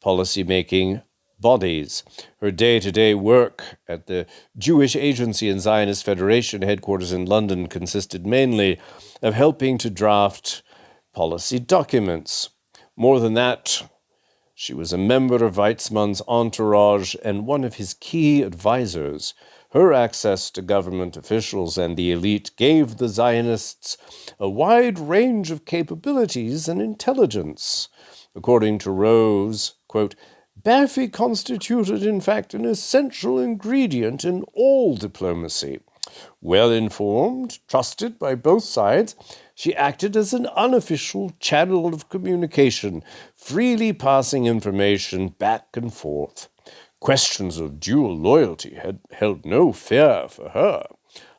policy-making bodies. Her day-to-day work at the Jewish Agency and Zionist Federation headquarters in London consisted mainly of helping to draft policy documents. More than that, She was a member of Weizmann's entourage and one of his key advisors. Her access to government officials and the elite gave the Zionists a wide range of capabilities and intelligence. According to Rose, quote, Baffy constituted, in fact, an essential ingredient in all diplomacy. Well-informed, trusted by both sides, she acted as an unofficial channel of communication, freely passing information back and forth. Questions of dual loyalty had held no fear for her.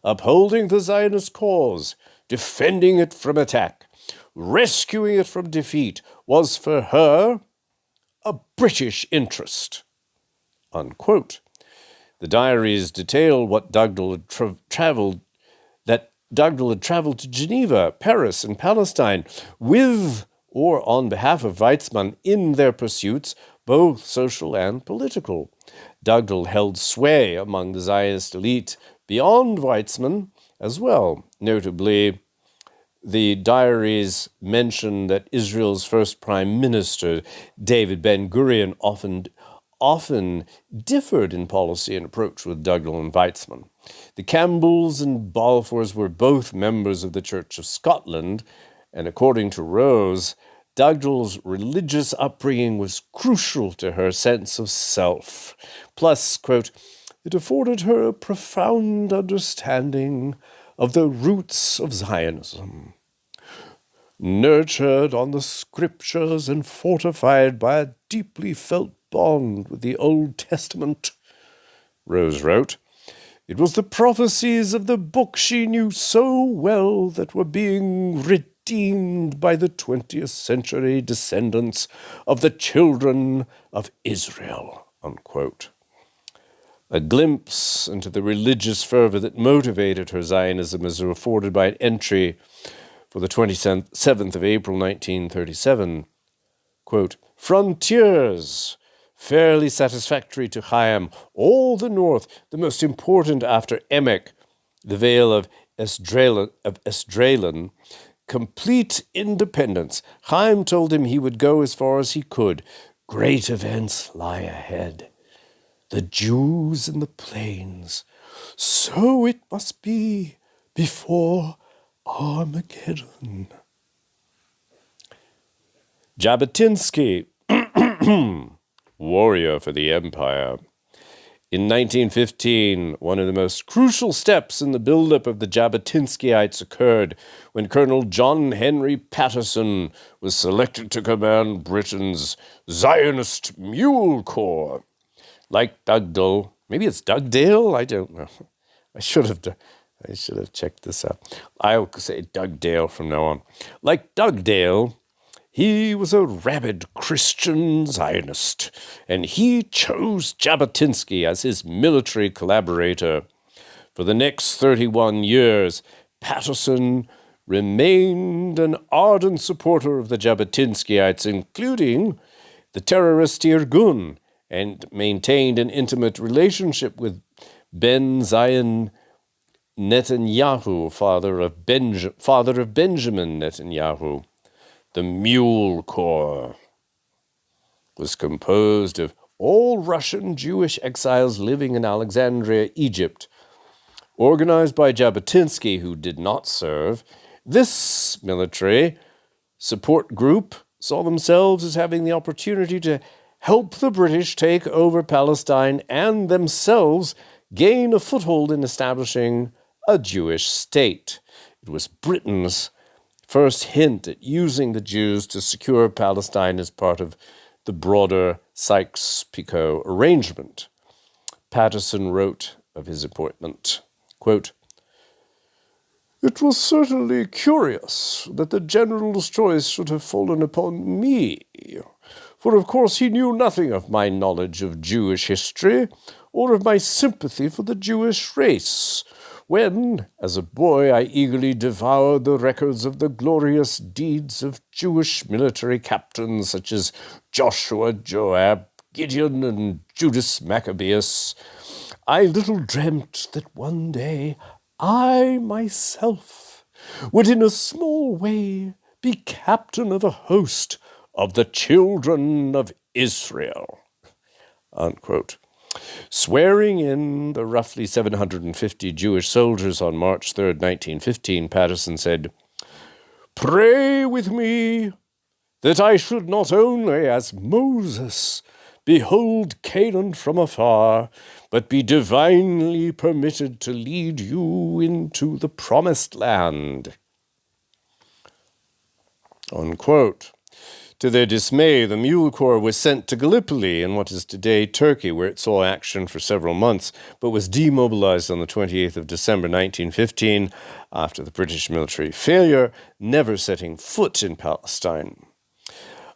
Upholding the Zionist cause, defending it from attack, rescuing it from defeat was for her a British interest. Unquote. The diaries detail what Dugdale had traveled to Geneva, Paris, and Palestine with or on behalf of Weizmann in their pursuits, both social and political. Dugdale held sway among the Zionist elite beyond Weizmann as well. Notably, the diaries mention that Israel's first prime minister, David Ben-Gurion, often differed in policy and approach with Dugdale and Weizmann. The Campbells and Balfours were both members of the Church of Scotland, and according to Rose, Dugdale's religious upbringing was crucial to her sense of self. Plus, quote, it afforded her a profound understanding of the roots of Zionism. Nurtured on the scriptures and fortified by a deeply felt bond with the Old Testament, Rose wrote, it was the prophecies of the book she knew so well that were being redeemed by the 20th century descendants of the children of Israel. Unquote. A glimpse into the religious fervor that motivated her Zionism is afforded by an entry for the 27th of April, 1937. Quote, frontiers, fairly satisfactory to Chaim, all the north, the most important after Emek, the Vale of Esdraelon, complete independence. Chaim told him he would go as far as he could. Great events lie ahead. The Jews in the plains. So it must be before Armageddon. Jabotinsky, warrior for the empire. In 1915, one of the most crucial steps in the buildup of the Jabotinskyites occurred when Colonel John Henry Patterson was selected to command Britain's Zionist Mule Corps. Like Dugdale, maybe it's Dugdale? I don't know. I should have checked this out. I'll say Dugdale from now on. Like Dugdale, he was a rabid Christian Zionist, and he chose Jabotinsky as his military collaborator. For the next 31 years, Patterson remained an ardent supporter of the Jabotinskyites, including the terrorist Irgun, and maintained an intimate relationship with Ben Zion Netanyahu, father of Benjamin Netanyahu. The Mule Corps was composed of all Russian Jewish exiles living in Alexandria, Egypt. Organized by Jabotinsky, who did not serve, this military support group saw themselves as having the opportunity to help the British take over Palestine and themselves gain a foothold in establishing a Jewish state. It was Britain's first hint at using the Jews to secure Palestine as part of the broader Sykes-Picot arrangement. Patterson wrote of his appointment, quote, it was certainly curious that the general's choice should have fallen upon me, for of course he knew nothing of my knowledge of Jewish history or of my sympathy for the Jewish race, when, as a boy, I eagerly devoured the records of the glorious deeds of Jewish military captains such as Joshua, Joab, Gideon, and Judas Maccabeus. I little dreamt that one day I myself would in a small way be captain of a host of the children of Israel, unquote. Swearing in the roughly 750 Jewish soldiers on March 3rd, 1915, Patterson said, "Pray with me that I should not only, as Moses, behold Canaan from afar, but be divinely permitted to lead you into the promised land." Unquote. To their dismay, the Mule Corps was sent to Gallipoli in what is today Turkey, where it saw action for several months, but was demobilized on the 28th of December 1915 after the British military failure, never setting foot in Palestine.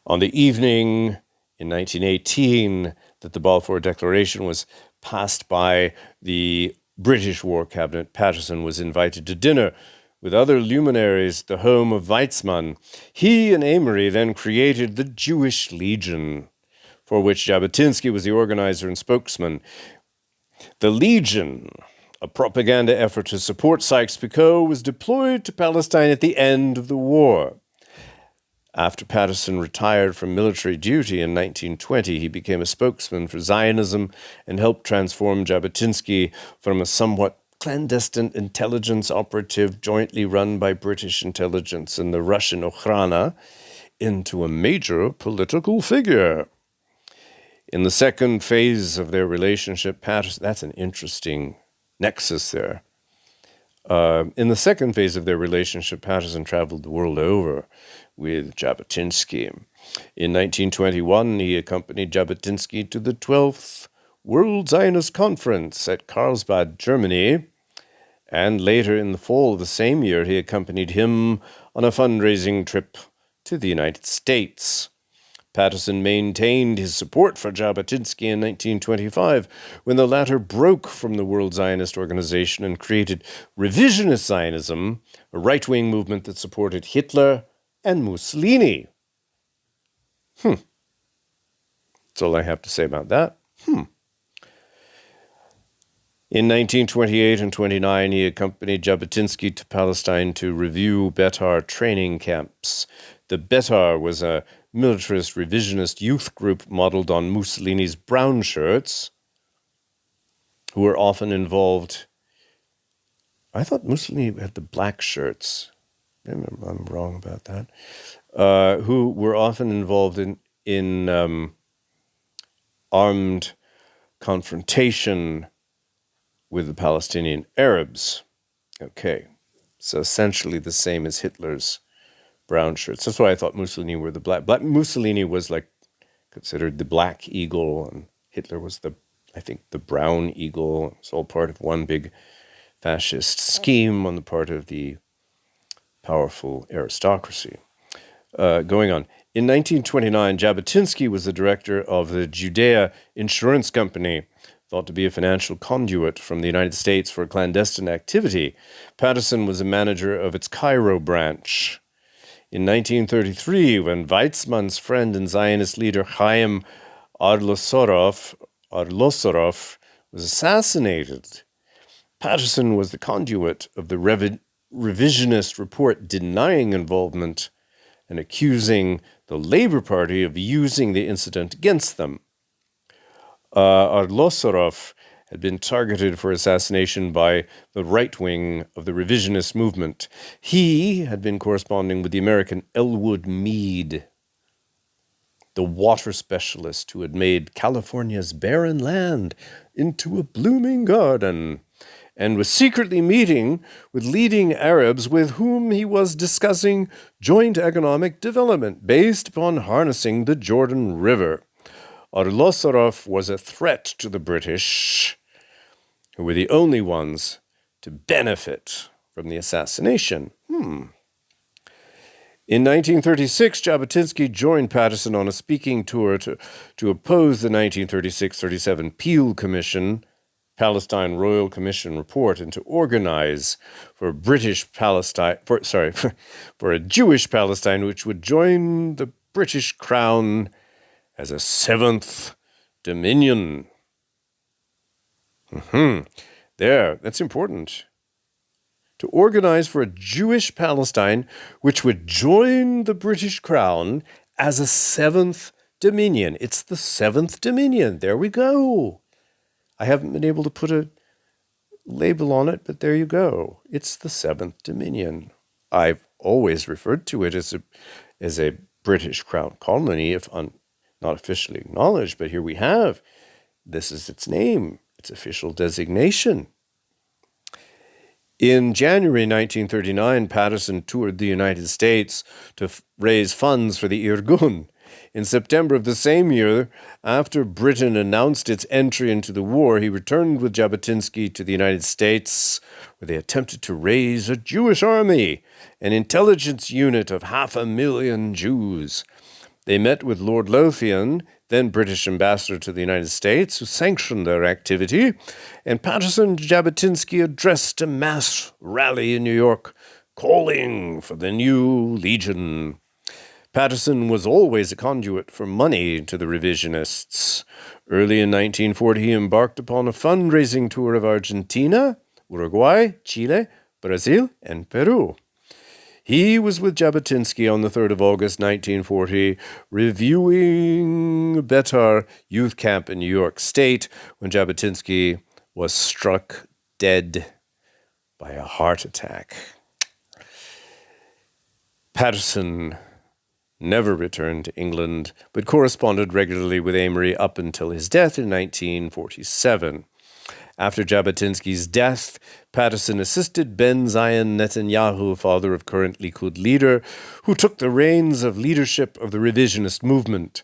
On the evening in 1918 that the Balfour Declaration was passed by the British War Cabinet, Patterson was invited to dinner with other luminaries at the home of Weizmann. He and Amory then created the Jewish Legion, for which Jabotinsky was the organizer and spokesman. The Legion, a propaganda effort to support Sykes-Picot, was deployed to Palestine at the end of the war. After Patterson retired from military duty in 1920, he became a spokesman for Zionism and helped transform Jabotinsky from a somewhat clandestine intelligence operative jointly run by British intelligence and the Russian Okhrana into a major political figure. In the second phase of their relationship, Patterson, that's an interesting nexus there. In the second phase of their relationship, Patterson traveled the world over with Jabotinsky. In 1921, he accompanied Jabotinsky to the 12th World Zionist Conference at Karlsbad, Germany, and later in the fall of the same year, he accompanied him on a fundraising trip to the United States. Patterson maintained his support for Jabotinsky in 1925 when the latter broke from the World Zionist Organization and created revisionist Zionism, a right-wing movement that supported Hitler and Mussolini. That's all I have to say about that. In 1928 and 29, he accompanied Jabotinsky to Palestine to review Betar training camps. The Betar was a militarist revisionist youth group modeled on Mussolini's brown shirts, who were often involved. I thought Mussolini had the black shirts. Maybe I'm wrong about that. Who were often involved in armed confrontation with the Palestinian Arabs. Okay, so essentially the same as Hitler's brown shirts. That's why I thought Mussolini were the black. Mussolini was like considered the black eagle, and Hitler was the brown eagle. It's all part of one big fascist scheme on the part of the powerful aristocracy. Going on. In 1929, Jabotinsky was the director of the Judea Insurance Company, thought to be a financial conduit from the United States for clandestine activity. Patterson was a manager of its Cairo branch. In 1933, when Weizmann's friend and Zionist leader Chaim Arlosorov was assassinated, Patterson was the conduit of the revisionist report denying involvement and accusing the Labour Party of using the incident against them. Arlosorov had been targeted for assassination by the right wing of the revisionist movement. He had been corresponding with the American Elwood Mead, the water specialist who had made California's barren land into a blooming garden, and was secretly meeting with leading Arabs with whom he was discussing joint economic development based upon harnessing the Jordan River. Arlosorov was a threat to the British, who were the only ones to benefit from the assassination. In 1936, Jabotinsky joined Patterson on a speaking tour to oppose the 1936-37 Peel Commission, Palestine Royal Commission report, and to organize for a Jewish Palestine which would join the British Crown as a seventh dominion. There, that's important. To organize for a Jewish Palestine which would join the British Crown as a seventh Dominion. It's the seventh Dominion. There we go. I haven't been able to put a label on it, but there you go. It's the seventh Dominion. I've always referred to it as a British Crown colony, if not officially acknowledged, but here we have. This is its name, its official designation. In January 1939, Patterson toured the United States to raise funds for the Irgun. In September of the same year, after Britain announced its entry into the war, he returned with Jabotinsky to the United States, where they attempted to raise a Jewish army, an intelligence unit of 500,000 Jews. They met with Lord Lothian, then British ambassador to the United States, who sanctioned their activity, and Patterson and Jabotinsky addressed a mass rally in New York, calling for the new Legion. Patterson was always a conduit for money to the revisionists. Early in 1940, he embarked upon a fundraising tour of Argentina, Uruguay, Chile, Brazil, and Peru. He was with Jabotinsky on the 3rd of August 1940, reviewing Betar Youth Camp in New York State, when Jabotinsky was struck dead by a heart attack. Patterson never returned to England, but corresponded regularly with Amory up until his death in 1947. After Jabotinsky's death, Patterson assisted Benjamin Netanyahu, father of current Likud leader, who took the reins of leadership of the revisionist movement.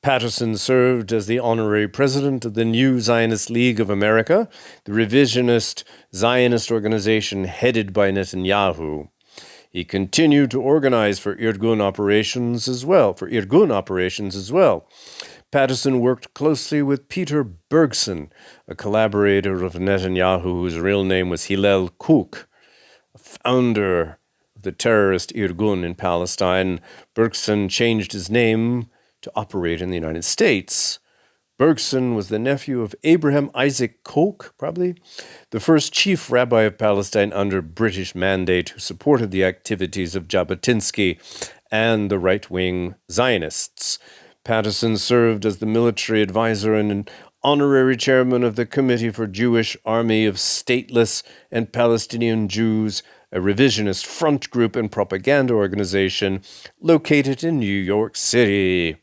Patterson served as the honorary president of the New Zionist League of America, the revisionist Zionist organization headed by Netanyahu. He continued to organize for Irgun operations as well. Patterson worked closely with Peter Bergson, a collaborator of Netanyahu whose real name was Hillel Kook, a founder of the terrorist Irgun in Palestine. Bergson changed his name to operate in the United States. Bergson was the nephew of Abraham Isaac Kook, probably, the first chief rabbi of Palestine under British mandate who supported the activities of Jabotinsky and the right-wing Zionists. Patterson served as the military advisor and an honorary chairman of the Committee for Jewish Army of Stateless and Palestinian Jews, a revisionist front group and propaganda organization located in New York City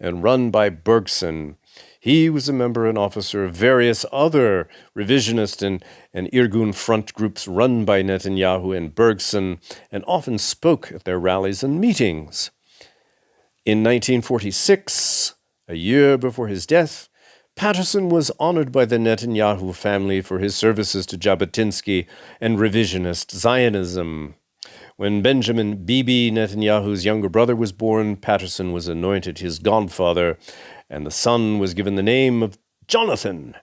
and run by Bergson. He was a member and officer of various other revisionist and Irgun front groups run by Netanyahu and Bergson, and often spoke at their rallies and meetings. In 1946, a year before his death, Patterson was honored by the Netanyahu family for his services to Jabotinsky and revisionist Zionism. When Benjamin Bibi Netanyahu's younger brother was born, Patterson was anointed his godfather, and the son was given the name of Jonathan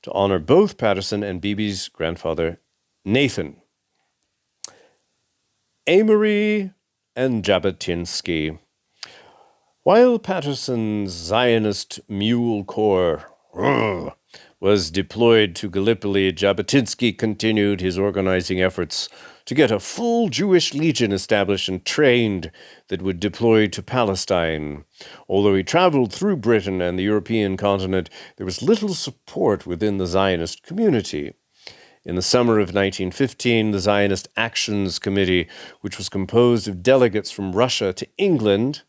to honor both Patterson and Bibi's grandfather, Nathan. Amory and Jabotinsky. While Patterson's Zionist Mule Corps was deployed to Gallipoli, Jabotinsky continued his organizing efforts to get a full Jewish legion established and trained that would deploy to Palestine. Although he traveled through Britain and the European continent, there was little support within the Zionist community. In the summer of 1915, the Zionist Actions Committee, which was composed of delegates from Russia to England,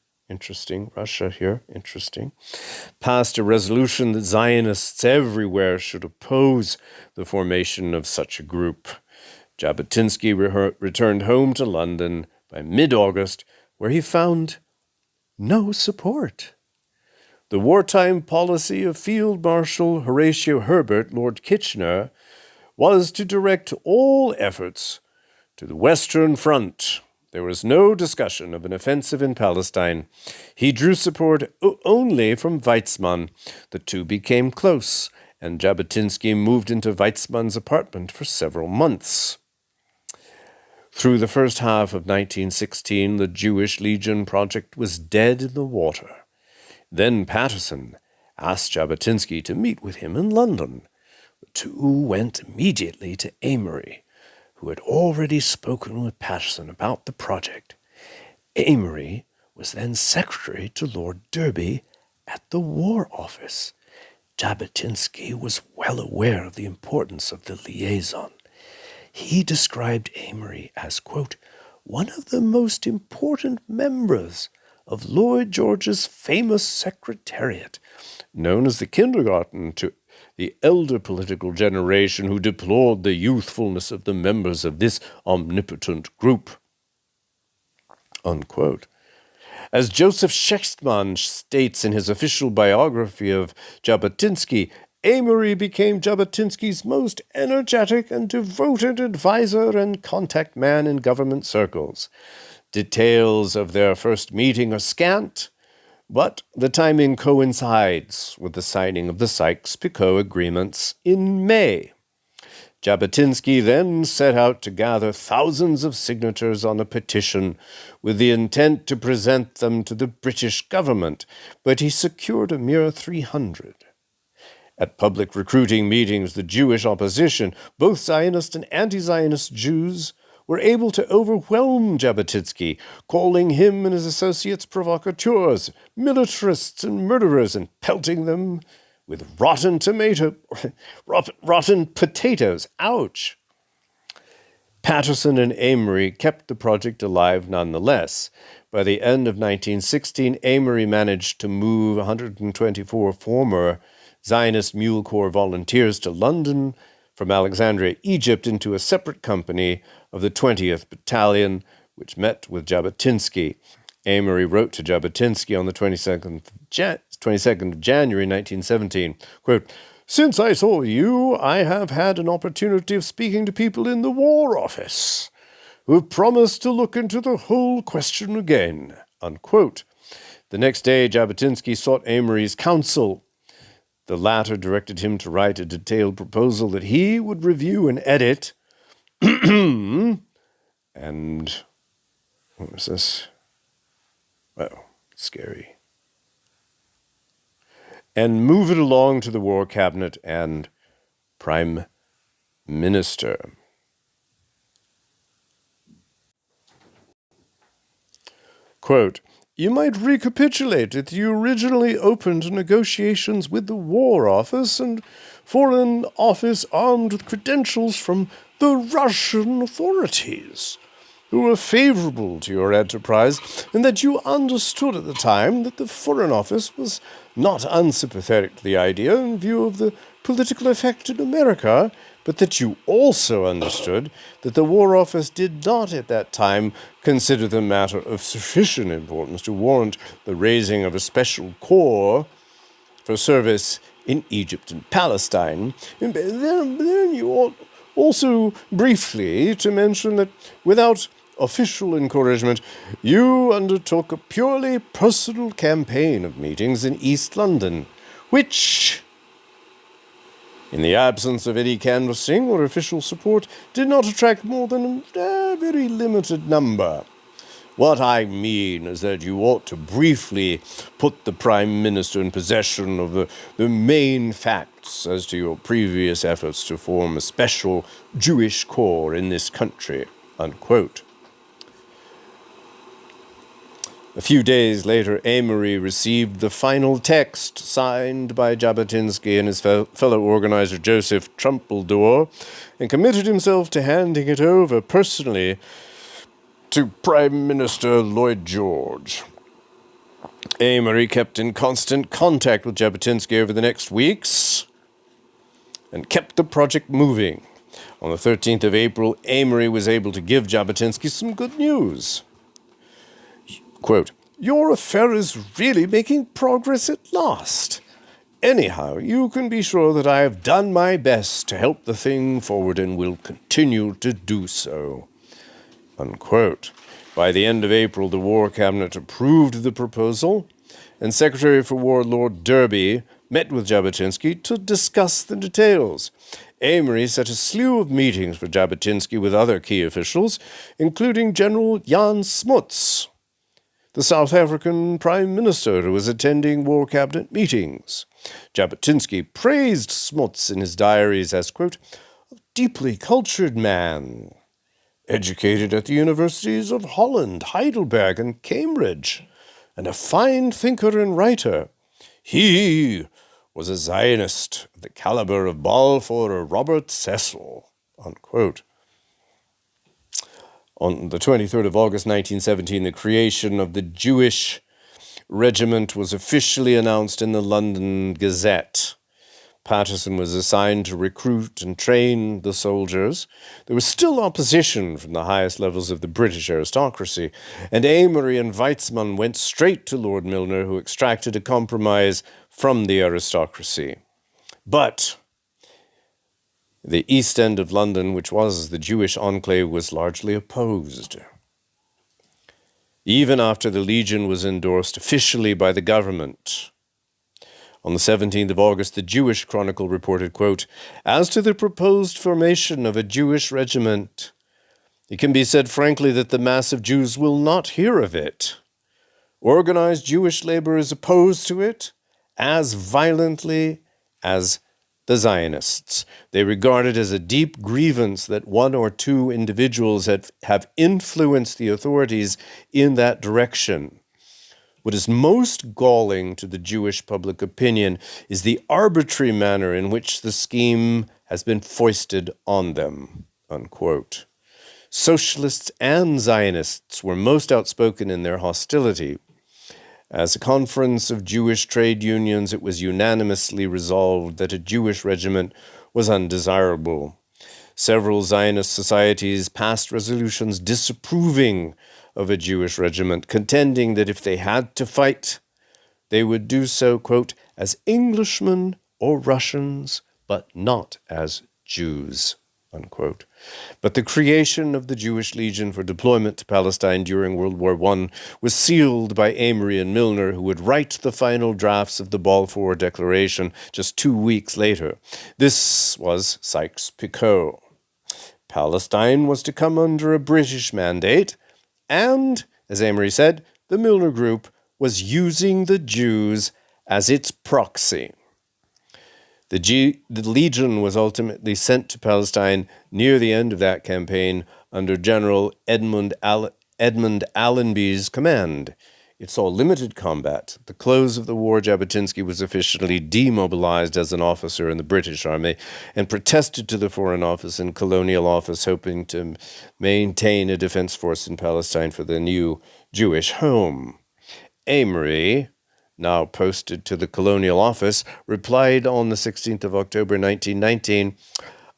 passed a resolution that Zionists everywhere should oppose the formation of such a group. Jabotinsky returned home to London by mid-August, where he found no support. The wartime policy of Field Marshal Horatio Herbert, Lord Kitchener, was to direct all efforts to the Western Front. There was no discussion of an offensive in Palestine. He drew support only from Weizmann. The two became close, and Jabotinsky moved into Weizmann's apartment for several months. Through the first half of 1916, the Jewish Legion project was dead in the water. Then Patterson asked Jabotinsky to meet with him in London. The two went immediately to Amory, who had already spoken with Patterson about the project. Amory was then secretary to Lord Derby at the War Office. Jabotinsky was well aware of the importance of the liaison. He described Amory as, quote, one of the most important members of Lloyd George's famous secretariat, known as the kindergarten to the elder political generation who deplored the youthfulness of the members of this omnipotent group, unquote. As Joseph Schechtman states in his official biography of Jabotinsky, Amory became Jabotinsky's most energetic and devoted advisor and contact man in government circles. Details of their first meeting are scant, but the timing coincides with the signing of the Sykes-Picot agreements in May. Jabotinsky then set out to gather thousands of signatures on a petition with the intent to present them to the British government, but he secured a mere 300. At public recruiting meetings, the Jewish opposition, both Zionist and anti-Zionist Jews, were able to overwhelm Jabotinsky, calling him and his associates provocateurs, militarists, and murderers, and pelting them with rotten potatoes. Ouch! Patterson and Amory kept the project alive nonetheless. By the end of 1916, Amory managed to move 124 former Zionist Mule Corps volunteers to London from Alexandria, Egypt, into a separate company of the 20th Battalion, which met with Jabotinsky. Amory wrote to Jabotinsky on the 22nd of January 1917, quote, since I saw you, I have had an opportunity of speaking to people in the War Office who have promised to look into the whole question again, unquote. The next day, Jabotinsky sought Amory's counsel. The latter directed him to write a detailed proposal that he would review and edit. And what was this? Oh, scary. And move it along to the War Cabinet and Prime Minister. Quote, you might recapitulate that you originally opened negotiations with the War Office and Foreign Office armed with credentials from the Russian authorities, who were favorable to your enterprise, and that you understood at the time that the Foreign Office was not unsympathetic to the idea in view of the political effect in America, but that you also understood that the War Office did not at that time consider the matter of sufficient importance to warrant the raising of a special corps for service in Egypt and Palestine. And then you ought also briefly to mention that without official encouragement, you undertook a purely personal campaign of meetings in East London, which, in the absence of any canvassing or official support, did not attract more than a very limited number. What I mean is that you ought to briefly put the Prime Minister in possession of the main facts as to your previous efforts to form a special Jewish corps in this country, unquote. A few days later, Amory received the final text signed by Jabotinsky and his fellow organizer Joseph Trumpeldor and committed himself to handing it over personally to Prime Minister Lloyd George. Amory kept in constant contact with Jabotinsky over the next weeks and kept the project moving. On the 13th of April, Amory was able to give Jabotinsky some good news. Quote, your affair is really making progress at last. Anyhow, you can be sure that I have done my best to help the thing forward and will continue to do so. Unquote. By the end of April, the War Cabinet approved the proposal, and Secretary for War Lord Derby met with Jabotinsky to discuss the details. Amory set a slew of meetings for Jabotinsky with other key officials, including General Jan Smuts, the South African Prime Minister who was attending War Cabinet meetings. Jabotinsky praised Smuts in his diaries as, quote, a deeply cultured man, educated at the universities of Holland, Heidelberg, and Cambridge, and a fine thinker and writer. He was a Zionist of the caliber of Balfour or Robert Cecil, unquote. On the 23rd of August 1917, the creation of the Jewish regiment was officially announced in the London Gazette. Patterson was assigned to recruit and train the soldiers. There was still opposition from the highest levels of the British aristocracy, and Amory and Weizmann went straight to Lord Milner, who extracted a compromise from the aristocracy. But the East End of London, which was the Jewish enclave, was largely opposed. Even after the Legion was endorsed officially by the government. On the 17th of August, the Jewish Chronicle reported, quote, "As to the proposed formation of a Jewish regiment, it can be said frankly that the mass of Jews will not hear of it. Organized Jewish labor is opposed to it as violently as the Zionists. They regard it as a deep grievance that one or two individuals have influenced the authorities in that direction. What is most galling to the Jewish public opinion is the arbitrary manner in which the scheme has been foisted on them," unquote. Socialists and Zionists were most outspoken in their hostility. As a conference of Jewish trade unions, it was unanimously resolved that a Jewish regiment was undesirable. Several Zionist societies passed resolutions disapproving of a Jewish regiment, contending that if they had to fight, they would do so, quote, "as Englishmen or Russians, but not as Jews," unquote. But the creation of the Jewish Legion for deployment to Palestine during World War I was sealed by Amory and Milner, who would write the final drafts of the Balfour Declaration just 2 weeks later. This was Sykes-Picot. Palestine was to come under a British mandate, and, as Amory said, the Milner Group was using the Jews as its proxy. The Legion was ultimately sent to Palestine near the end of that campaign under General Edmund Allenby's command. It saw limited combat. At the close of the war, Jabotinsky was officially demobilized as an officer in the British Army and protested to the Foreign Office and Colonial Office, hoping to maintain a defense force in Palestine for the new Jewish home. Amory, now posted to the Colonial Office, replied on the 16th of October 1919,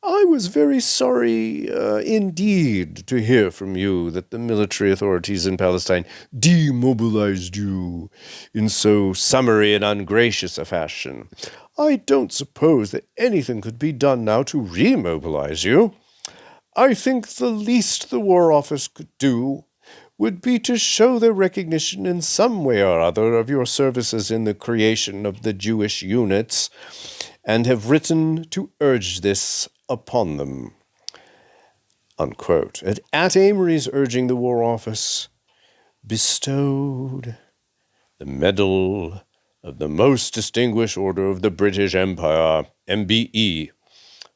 "I was very sorry indeed to hear from you that the military authorities in Palestine demobilized you in so summary and ungracious a fashion. I don't suppose that anything could be done now to remobilize you. I think the least the War Office could do would be to show their recognition in some way or other of your services in the creation of the Jewish units, and have written to urge this upon them," unquote. At Amory's urging, the War Office bestowed the Medal of the Most Distinguished Order of the British Empire, MBE,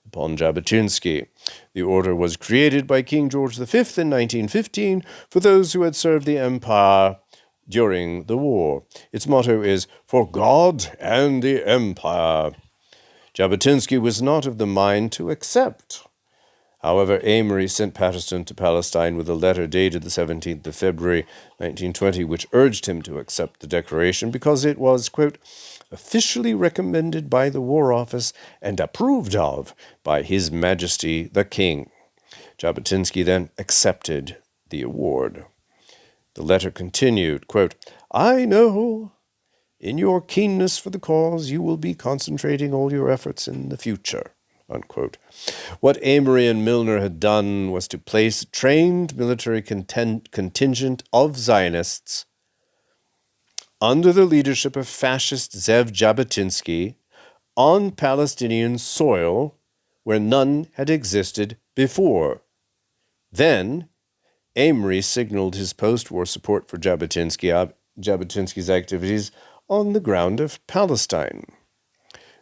upon Jabotinsky. The order was created by King George V in 1915 for those who had served the empire during the war. Its motto is, "For God and the Empire." Jabotinsky was not of the mind to accept. However, Amory sent Patterson to Palestine with a letter dated the 17th of February 1920, which urged him to accept the declaration because it was, quote, "officially recommended by the War Office and approved of by His Majesty the King." Jabotinsky then accepted the award. The letter continued, quote, "I know in your keenness for the cause you will be concentrating all your efforts in the future," unquote. What Amory and Milner had done was to place a trained military contingent of Zionists under the leadership of fascist Zev Jabotinsky on Palestinian soil where none had existed before. Then, Amory signaled his post-war support for Jabotinsky's activities on the ground of Palestine.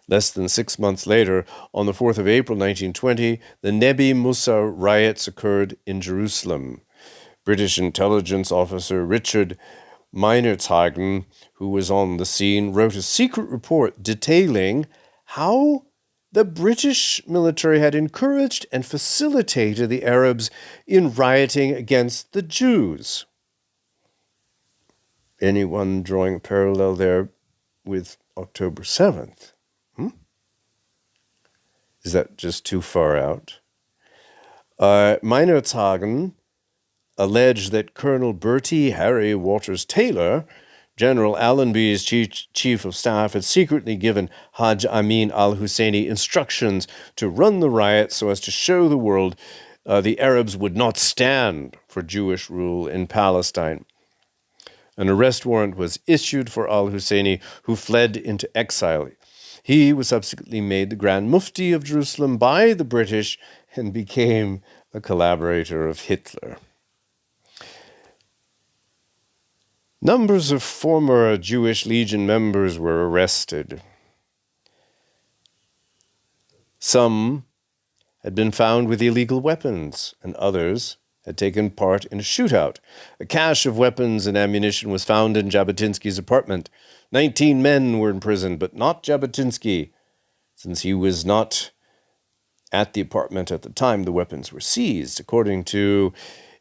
Less than 6 months later, on the 4th of April 1920, the Nebi Musa riots occurred in Jerusalem. British intelligence officer Richard Meinertzhagen, who was on the scene, wrote a secret report detailing how the British military had encouraged and facilitated the Arabs in rioting against the Jews. Anyone drawing a parallel there with October 7th? Is that just too far out? Meinertzhagen alleged that Colonel Bertie Harry Waters Taylor, General Allenby's chief of staff, had secretly given Haj Amin al-Husseini instructions to run the riot so as to show the world the Arabs would not stand for Jewish rule in Palestine. An arrest warrant was issued for al-Husseini, who fled into exile. He was subsequently made the Grand Mufti of Jerusalem by the British and became a collaborator of Hitler. Numbers of former Jewish Legion members were arrested. Some had been found with illegal weapons, and others had taken part in a shootout. A cache of weapons and ammunition was found in Jabotinsky's apartment. 19 men were imprisoned, but not Jabotinsky. Since he was not at the apartment at the time, the weapons were seized. According to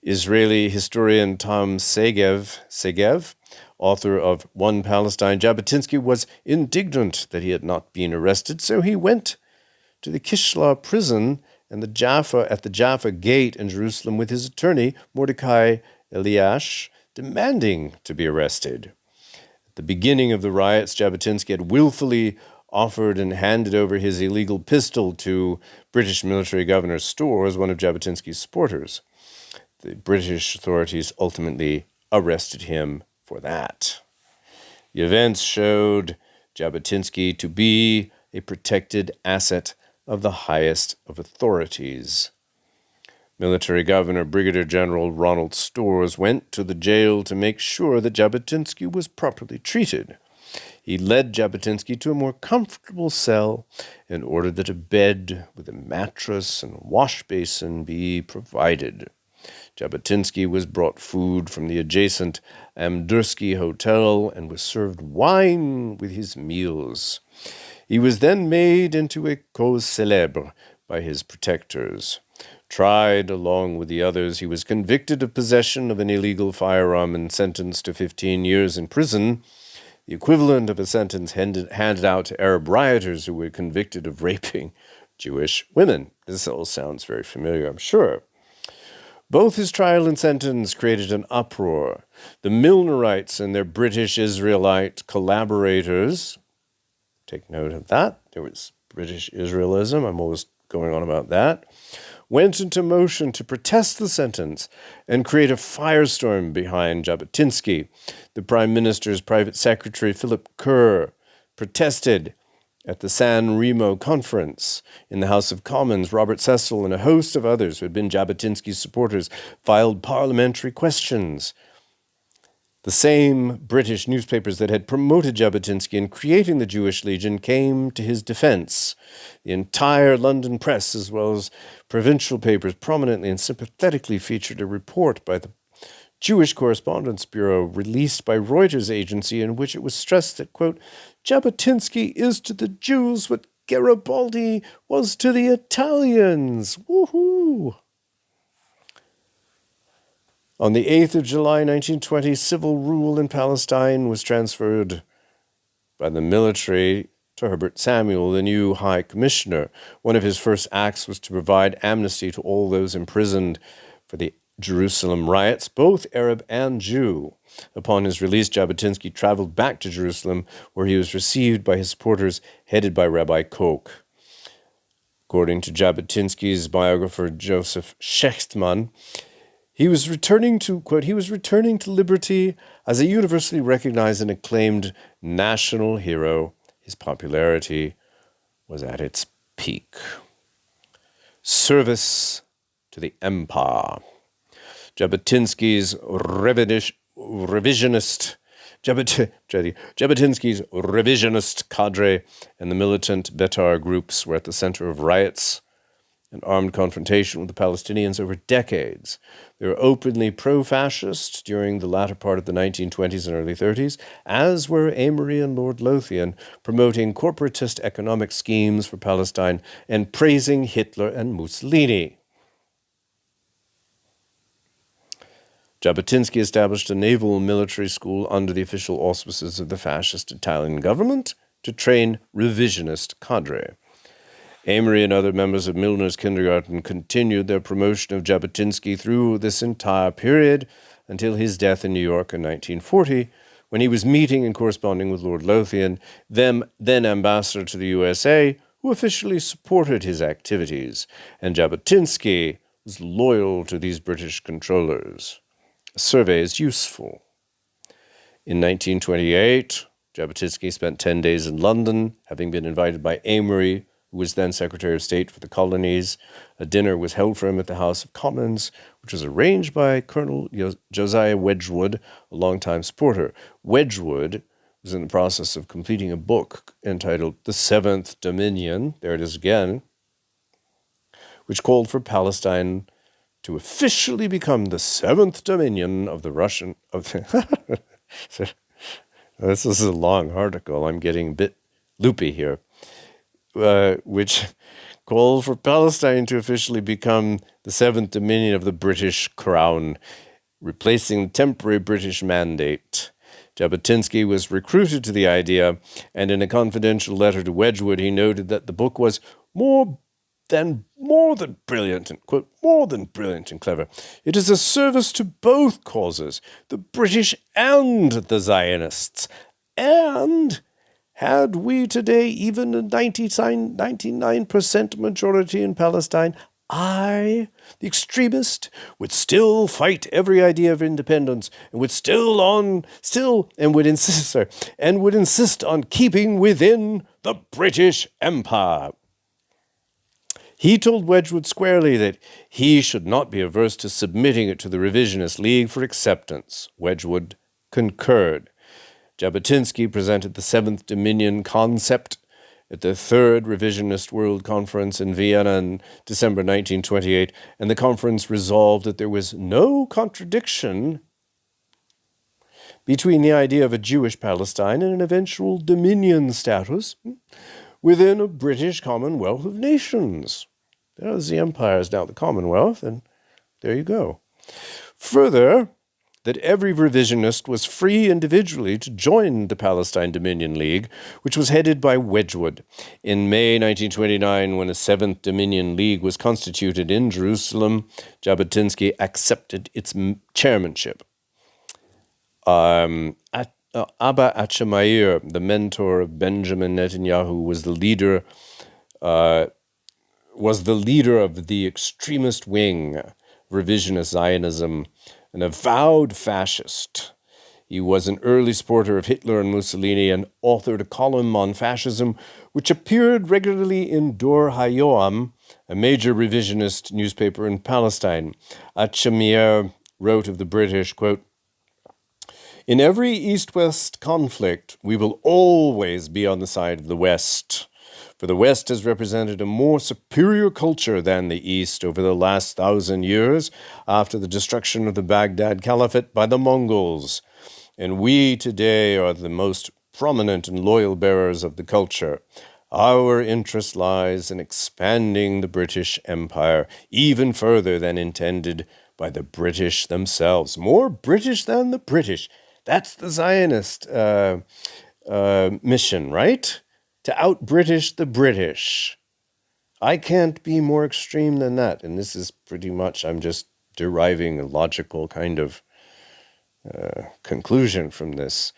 Israeli historian Tom Segev, author of One Palestine, Jabotinsky was indignant that he had not been arrested, so he went to the Kishla prison and the Jaffa gate in Jerusalem with his attorney, Mordecai Eliash, demanding to be arrested. At the beginning of the riots, Jabotinsky had willfully offered and handed over his illegal pistol to British military governor Storr as one of Jabotinsky's supporters. The British authorities ultimately arrested him for that. The events showed Jabotinsky to be a protected asset of the highest of authorities. Military Governor Brigadier General Ronald Storrs went to the jail to make sure that Jabotinsky was properly treated. He led Jabotinsky to a more comfortable cell and ordered that a bed with a mattress and a wash basin be provided. Jabotinsky was brought food from the adjacent Amdursky Hotel and was served wine with his meals. He was then made into a cause célèbre by his protectors. Tried along with the others, he was convicted of possession of an illegal firearm and sentenced to 15 years in prison, the equivalent of a sentence handed out to Arab rioters who were convicted of raping Jewish women. This all sounds very familiar, I'm sure. Both his trial and sentence created an uproar. The Milnerites and their British Israelite collaborators, take note of that, there was British Israelism, I'm always going on about that, went into motion to protest the sentence and create a firestorm behind Jabotinsky. The Prime Minister's private secretary, Philip Kerr, protested at the San Remo conference. In the House of Commons, Robert Cecil and a host of others who had been Jabotinsky's supporters filed parliamentary questions. The same British newspapers that had promoted Jabotinsky in creating the Jewish Legion came to his defense. The entire London press, as well as provincial papers, prominently and sympathetically featured a report by the Jewish Correspondence Bureau released by Reuters agency in which it was stressed that, quote, Jabotinsky is to the Jews what Garibaldi was to the Italians. Woohoo! On the 8th of July, 1920, civil rule in Palestine was transferred by the military to Herbert Samuel, the new High Commissioner. One of his first acts was to provide amnesty to all those imprisoned for the Jerusalem riots, both Arab and Jew. Upon his release, Jabotinsky traveled back to Jerusalem, where he was received by his supporters, headed by Rabbi Koch. According to Jabotinsky's biographer Joseph Schechtman, he was returning to, quote, he was returning to liberty as a universally recognized and acclaimed national hero. His popularity was at its peak. Service to the empire. Jabotinsky's revisionist cadre and the militant Betar groups were at the center of riots an armed confrontation with the Palestinians over decades. They were openly pro-fascist during the latter part of the 1920s and early 30s, as were Amory and Lord Lothian, promoting corporatist economic schemes for Palestine and praising Hitler and Mussolini. Jabotinsky established a naval military school under the official auspices of the fascist Italian government to train revisionist cadre. Amory and other members of Milner's kindergarten continued their promotion of Jabotinsky through this entire period until his death in New York in 1940, when he was meeting and corresponding with Lord Lothian, then ambassador to the USA, who officially supported his activities, and Jabotinsky was loyal to these British controllers. A survey is useful. In 1928, Jabotinsky spent 10 days in London, having been invited by Amory, who was then Secretary of State for the Colonies. A dinner was held for him at the House of Commons, which was arranged by Colonel Josiah Wedgwood, a longtime supporter. Wedgwood was in the process of completing a book entitled The Seventh Dominion, there it is again, which called for Palestine to officially become the seventh dominion of the Russian... This is a long article. I'm getting a bit loopy here. Which called for Palestine to officially become the seventh dominion of the British Crown, replacing the temporary British mandate. Jabotinsky was recruited to the idea, and in a confidential letter to Wedgwood, he noted that the book was more than brilliant and, quote, more than brilliant and clever. It is a service to both causes, the British and the Zionists, and... had we today even a 99% majority in Palestine, I, the extremist, would still fight every idea of independence and would insist on keeping within the British Empire. He told Wedgwood squarely that he should not be averse to submitting it to the Revisionist League for acceptance. Wedgwood concurred. Jabotinsky presented the Seventh Dominion concept at the Third Revisionist World Conference in Vienna in December 1928, and the conference resolved that there was no contradiction between the idea of a Jewish Palestine and an eventual dominion status within a British Commonwealth of Nations. There's the empire is now the Commonwealth, and there you go. Further, that every revisionist was free individually to join the Palestine Dominion League, which was headed by Wedgwood. In May 1929, when a Seventh Dominion League was constituted in Jerusalem, Jabotinsky accepted its chairmanship. Abba Achamayir, the mentor of Benjamin Netanyahu, was the leader of the extremist wing, revisionist Zionism, an avowed fascist. He was an early supporter of Hitler and Mussolini and authored a column on fascism, which appeared regularly in Dor HaYoam, a major revisionist newspaper in Palestine. Achamier wrote of the British, quote, "In every East-West conflict, we will always be on the side of the West. For the West has represented a more superior culture than the East over the last 1,000 years after the destruction of the Baghdad Caliphate by the Mongols. And we today are the most prominent and loyal bearers of the culture. Our interest lies in expanding the British Empire even further than intended by the British themselves. More British than the British." That's the Zionist mission, right? To out-British the British. I can't be more extreme than that. And this is pretty much, I'm just deriving a logical kind of conclusion from this.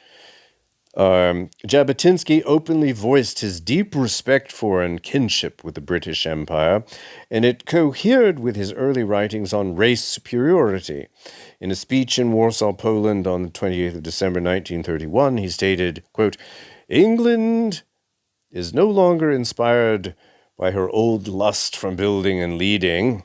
Jabotinsky openly voiced his deep respect for and kinship with the British Empire, and it cohered with his early writings on race superiority. In a speech in Warsaw, Poland on the 28th of December 1931, he stated, quote, "England is no longer inspired by her old lust from building and leading.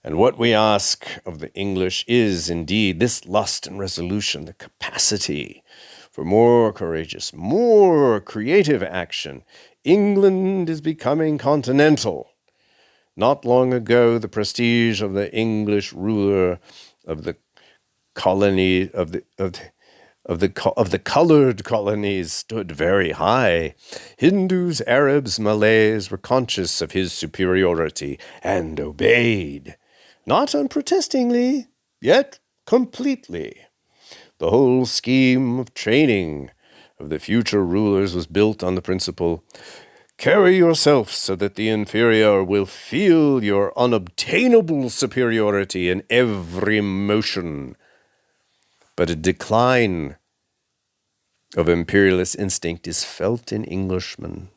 And what we ask of the English is, indeed, this lust and resolution, the capacity for more courageous, more creative action. England is becoming continental. Not long ago, the prestige of the English ruler of the colony of the colored colonies stood very high. Hindus, Arabs, Malays were conscious of his superiority and obeyed, not unprotestingly, yet completely. The whole scheme of training of the future rulers was built on the principle: carry yourself so that the inferior will feel your unobtainable superiority in every motion. But a decline of imperialist instinct is felt in Englishmen.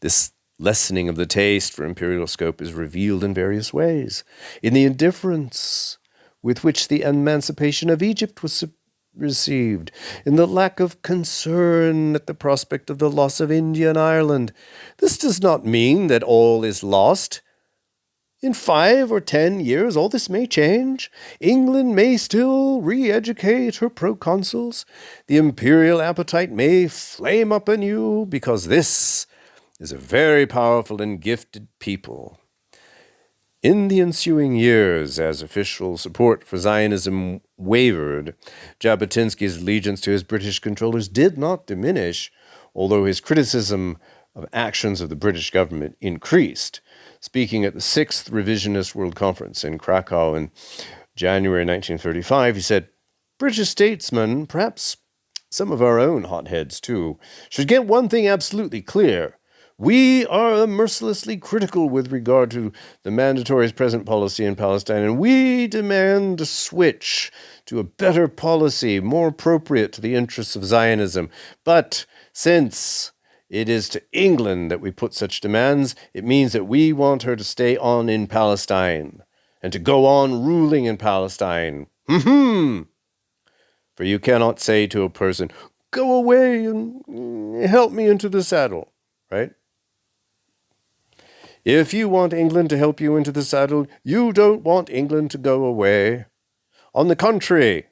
This lessening of the taste for imperial scope is revealed in various ways. In the indifference with which the emancipation of Egypt was received, in the lack of concern at the prospect of the loss of India and Ireland. This does not mean that all is lost. In 5 or 10 years, all this may change. England may still re-educate her proconsuls. The imperial appetite may flame up anew, because this is a very powerful and gifted people. In the ensuing years, as official support for Zionism wavered, Jabotinsky's allegiance to his British controllers did not diminish, although his criticism of actions of the British government increased. Speaking at the 6th Revisionist World Conference in Krakow in January 1935, he said, "British statesmen, perhaps some of our own hotheads too, should get one thing absolutely clear. We are mercilessly critical with regard to the mandatory present policy in Palestine, and we demand a switch to a better policy, more appropriate to the interests of Zionism. But since it is to England that we put such demands, it means that we want her to stay on in Palestine and to go on ruling in Palestine. For you cannot say to a person, go away and help me into the saddle, right? If you want England to help you into the saddle, you don't want England to go away. On the contrary,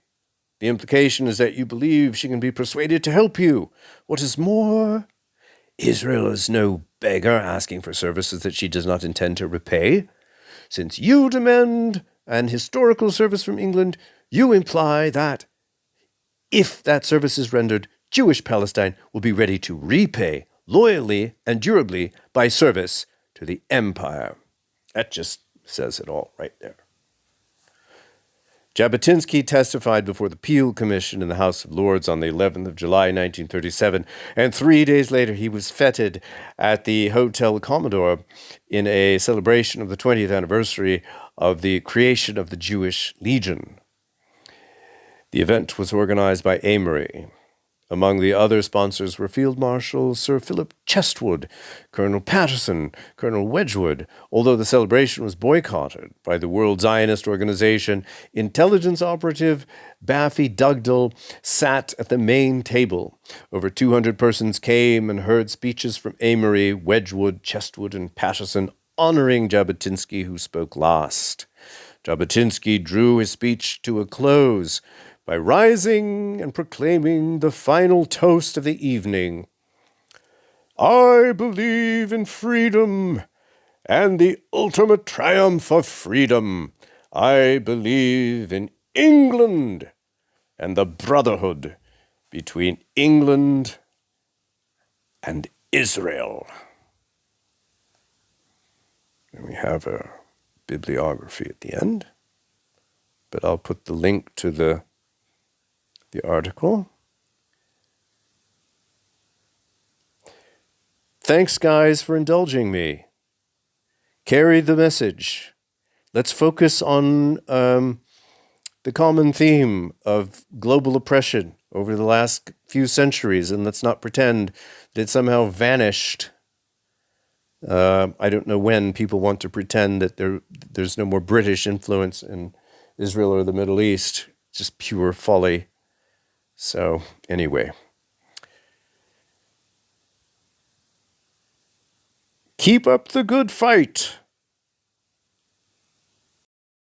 the implication is that you believe she can be persuaded to help you. What is more, Israel is no beggar asking for services that she does not intend to repay. Since you demand an historical service from England, you imply that, if that service is rendered, Jewish Palestine will be ready to repay loyally and durably by service to the empire." That just says it all right there. Jabotinsky testified before the Peel Commission in the House of Lords on the 11th of July, 1937, and 3 days later he was feted at the Hotel Commodore in a celebration of the 20th anniversary of the creation of the Jewish Legion. The event was organized by Amory. Among the other sponsors were Field Marshal Sir Philip Chestwood, Colonel Patterson, Colonel Wedgwood. Although the celebration was boycotted by the World Zionist Organization, intelligence operative Baffy Dugdale sat at the main table. Over 200 persons came and heard speeches from Amory, Wedgwood, Chestwood, and Patterson, honoring Jabotinsky, who spoke last. Jabotinsky drew his speech to a close by rising and proclaiming the final toast of the evening. "I believe in freedom and the ultimate triumph of freedom. I believe in England and the brotherhood between England and Israel." And we have a bibliography at the end, but I'll put the link to the article. Thanks, guys, for indulging me. Carry the message. Let's focus on the common theme of global oppression over the last few centuries, and let's not pretend that it somehow vanished. I don't know when people want to pretend that there's no more British influence in Israel or the Middle East. It's just pure folly. So, anyway. Keep up the good fight.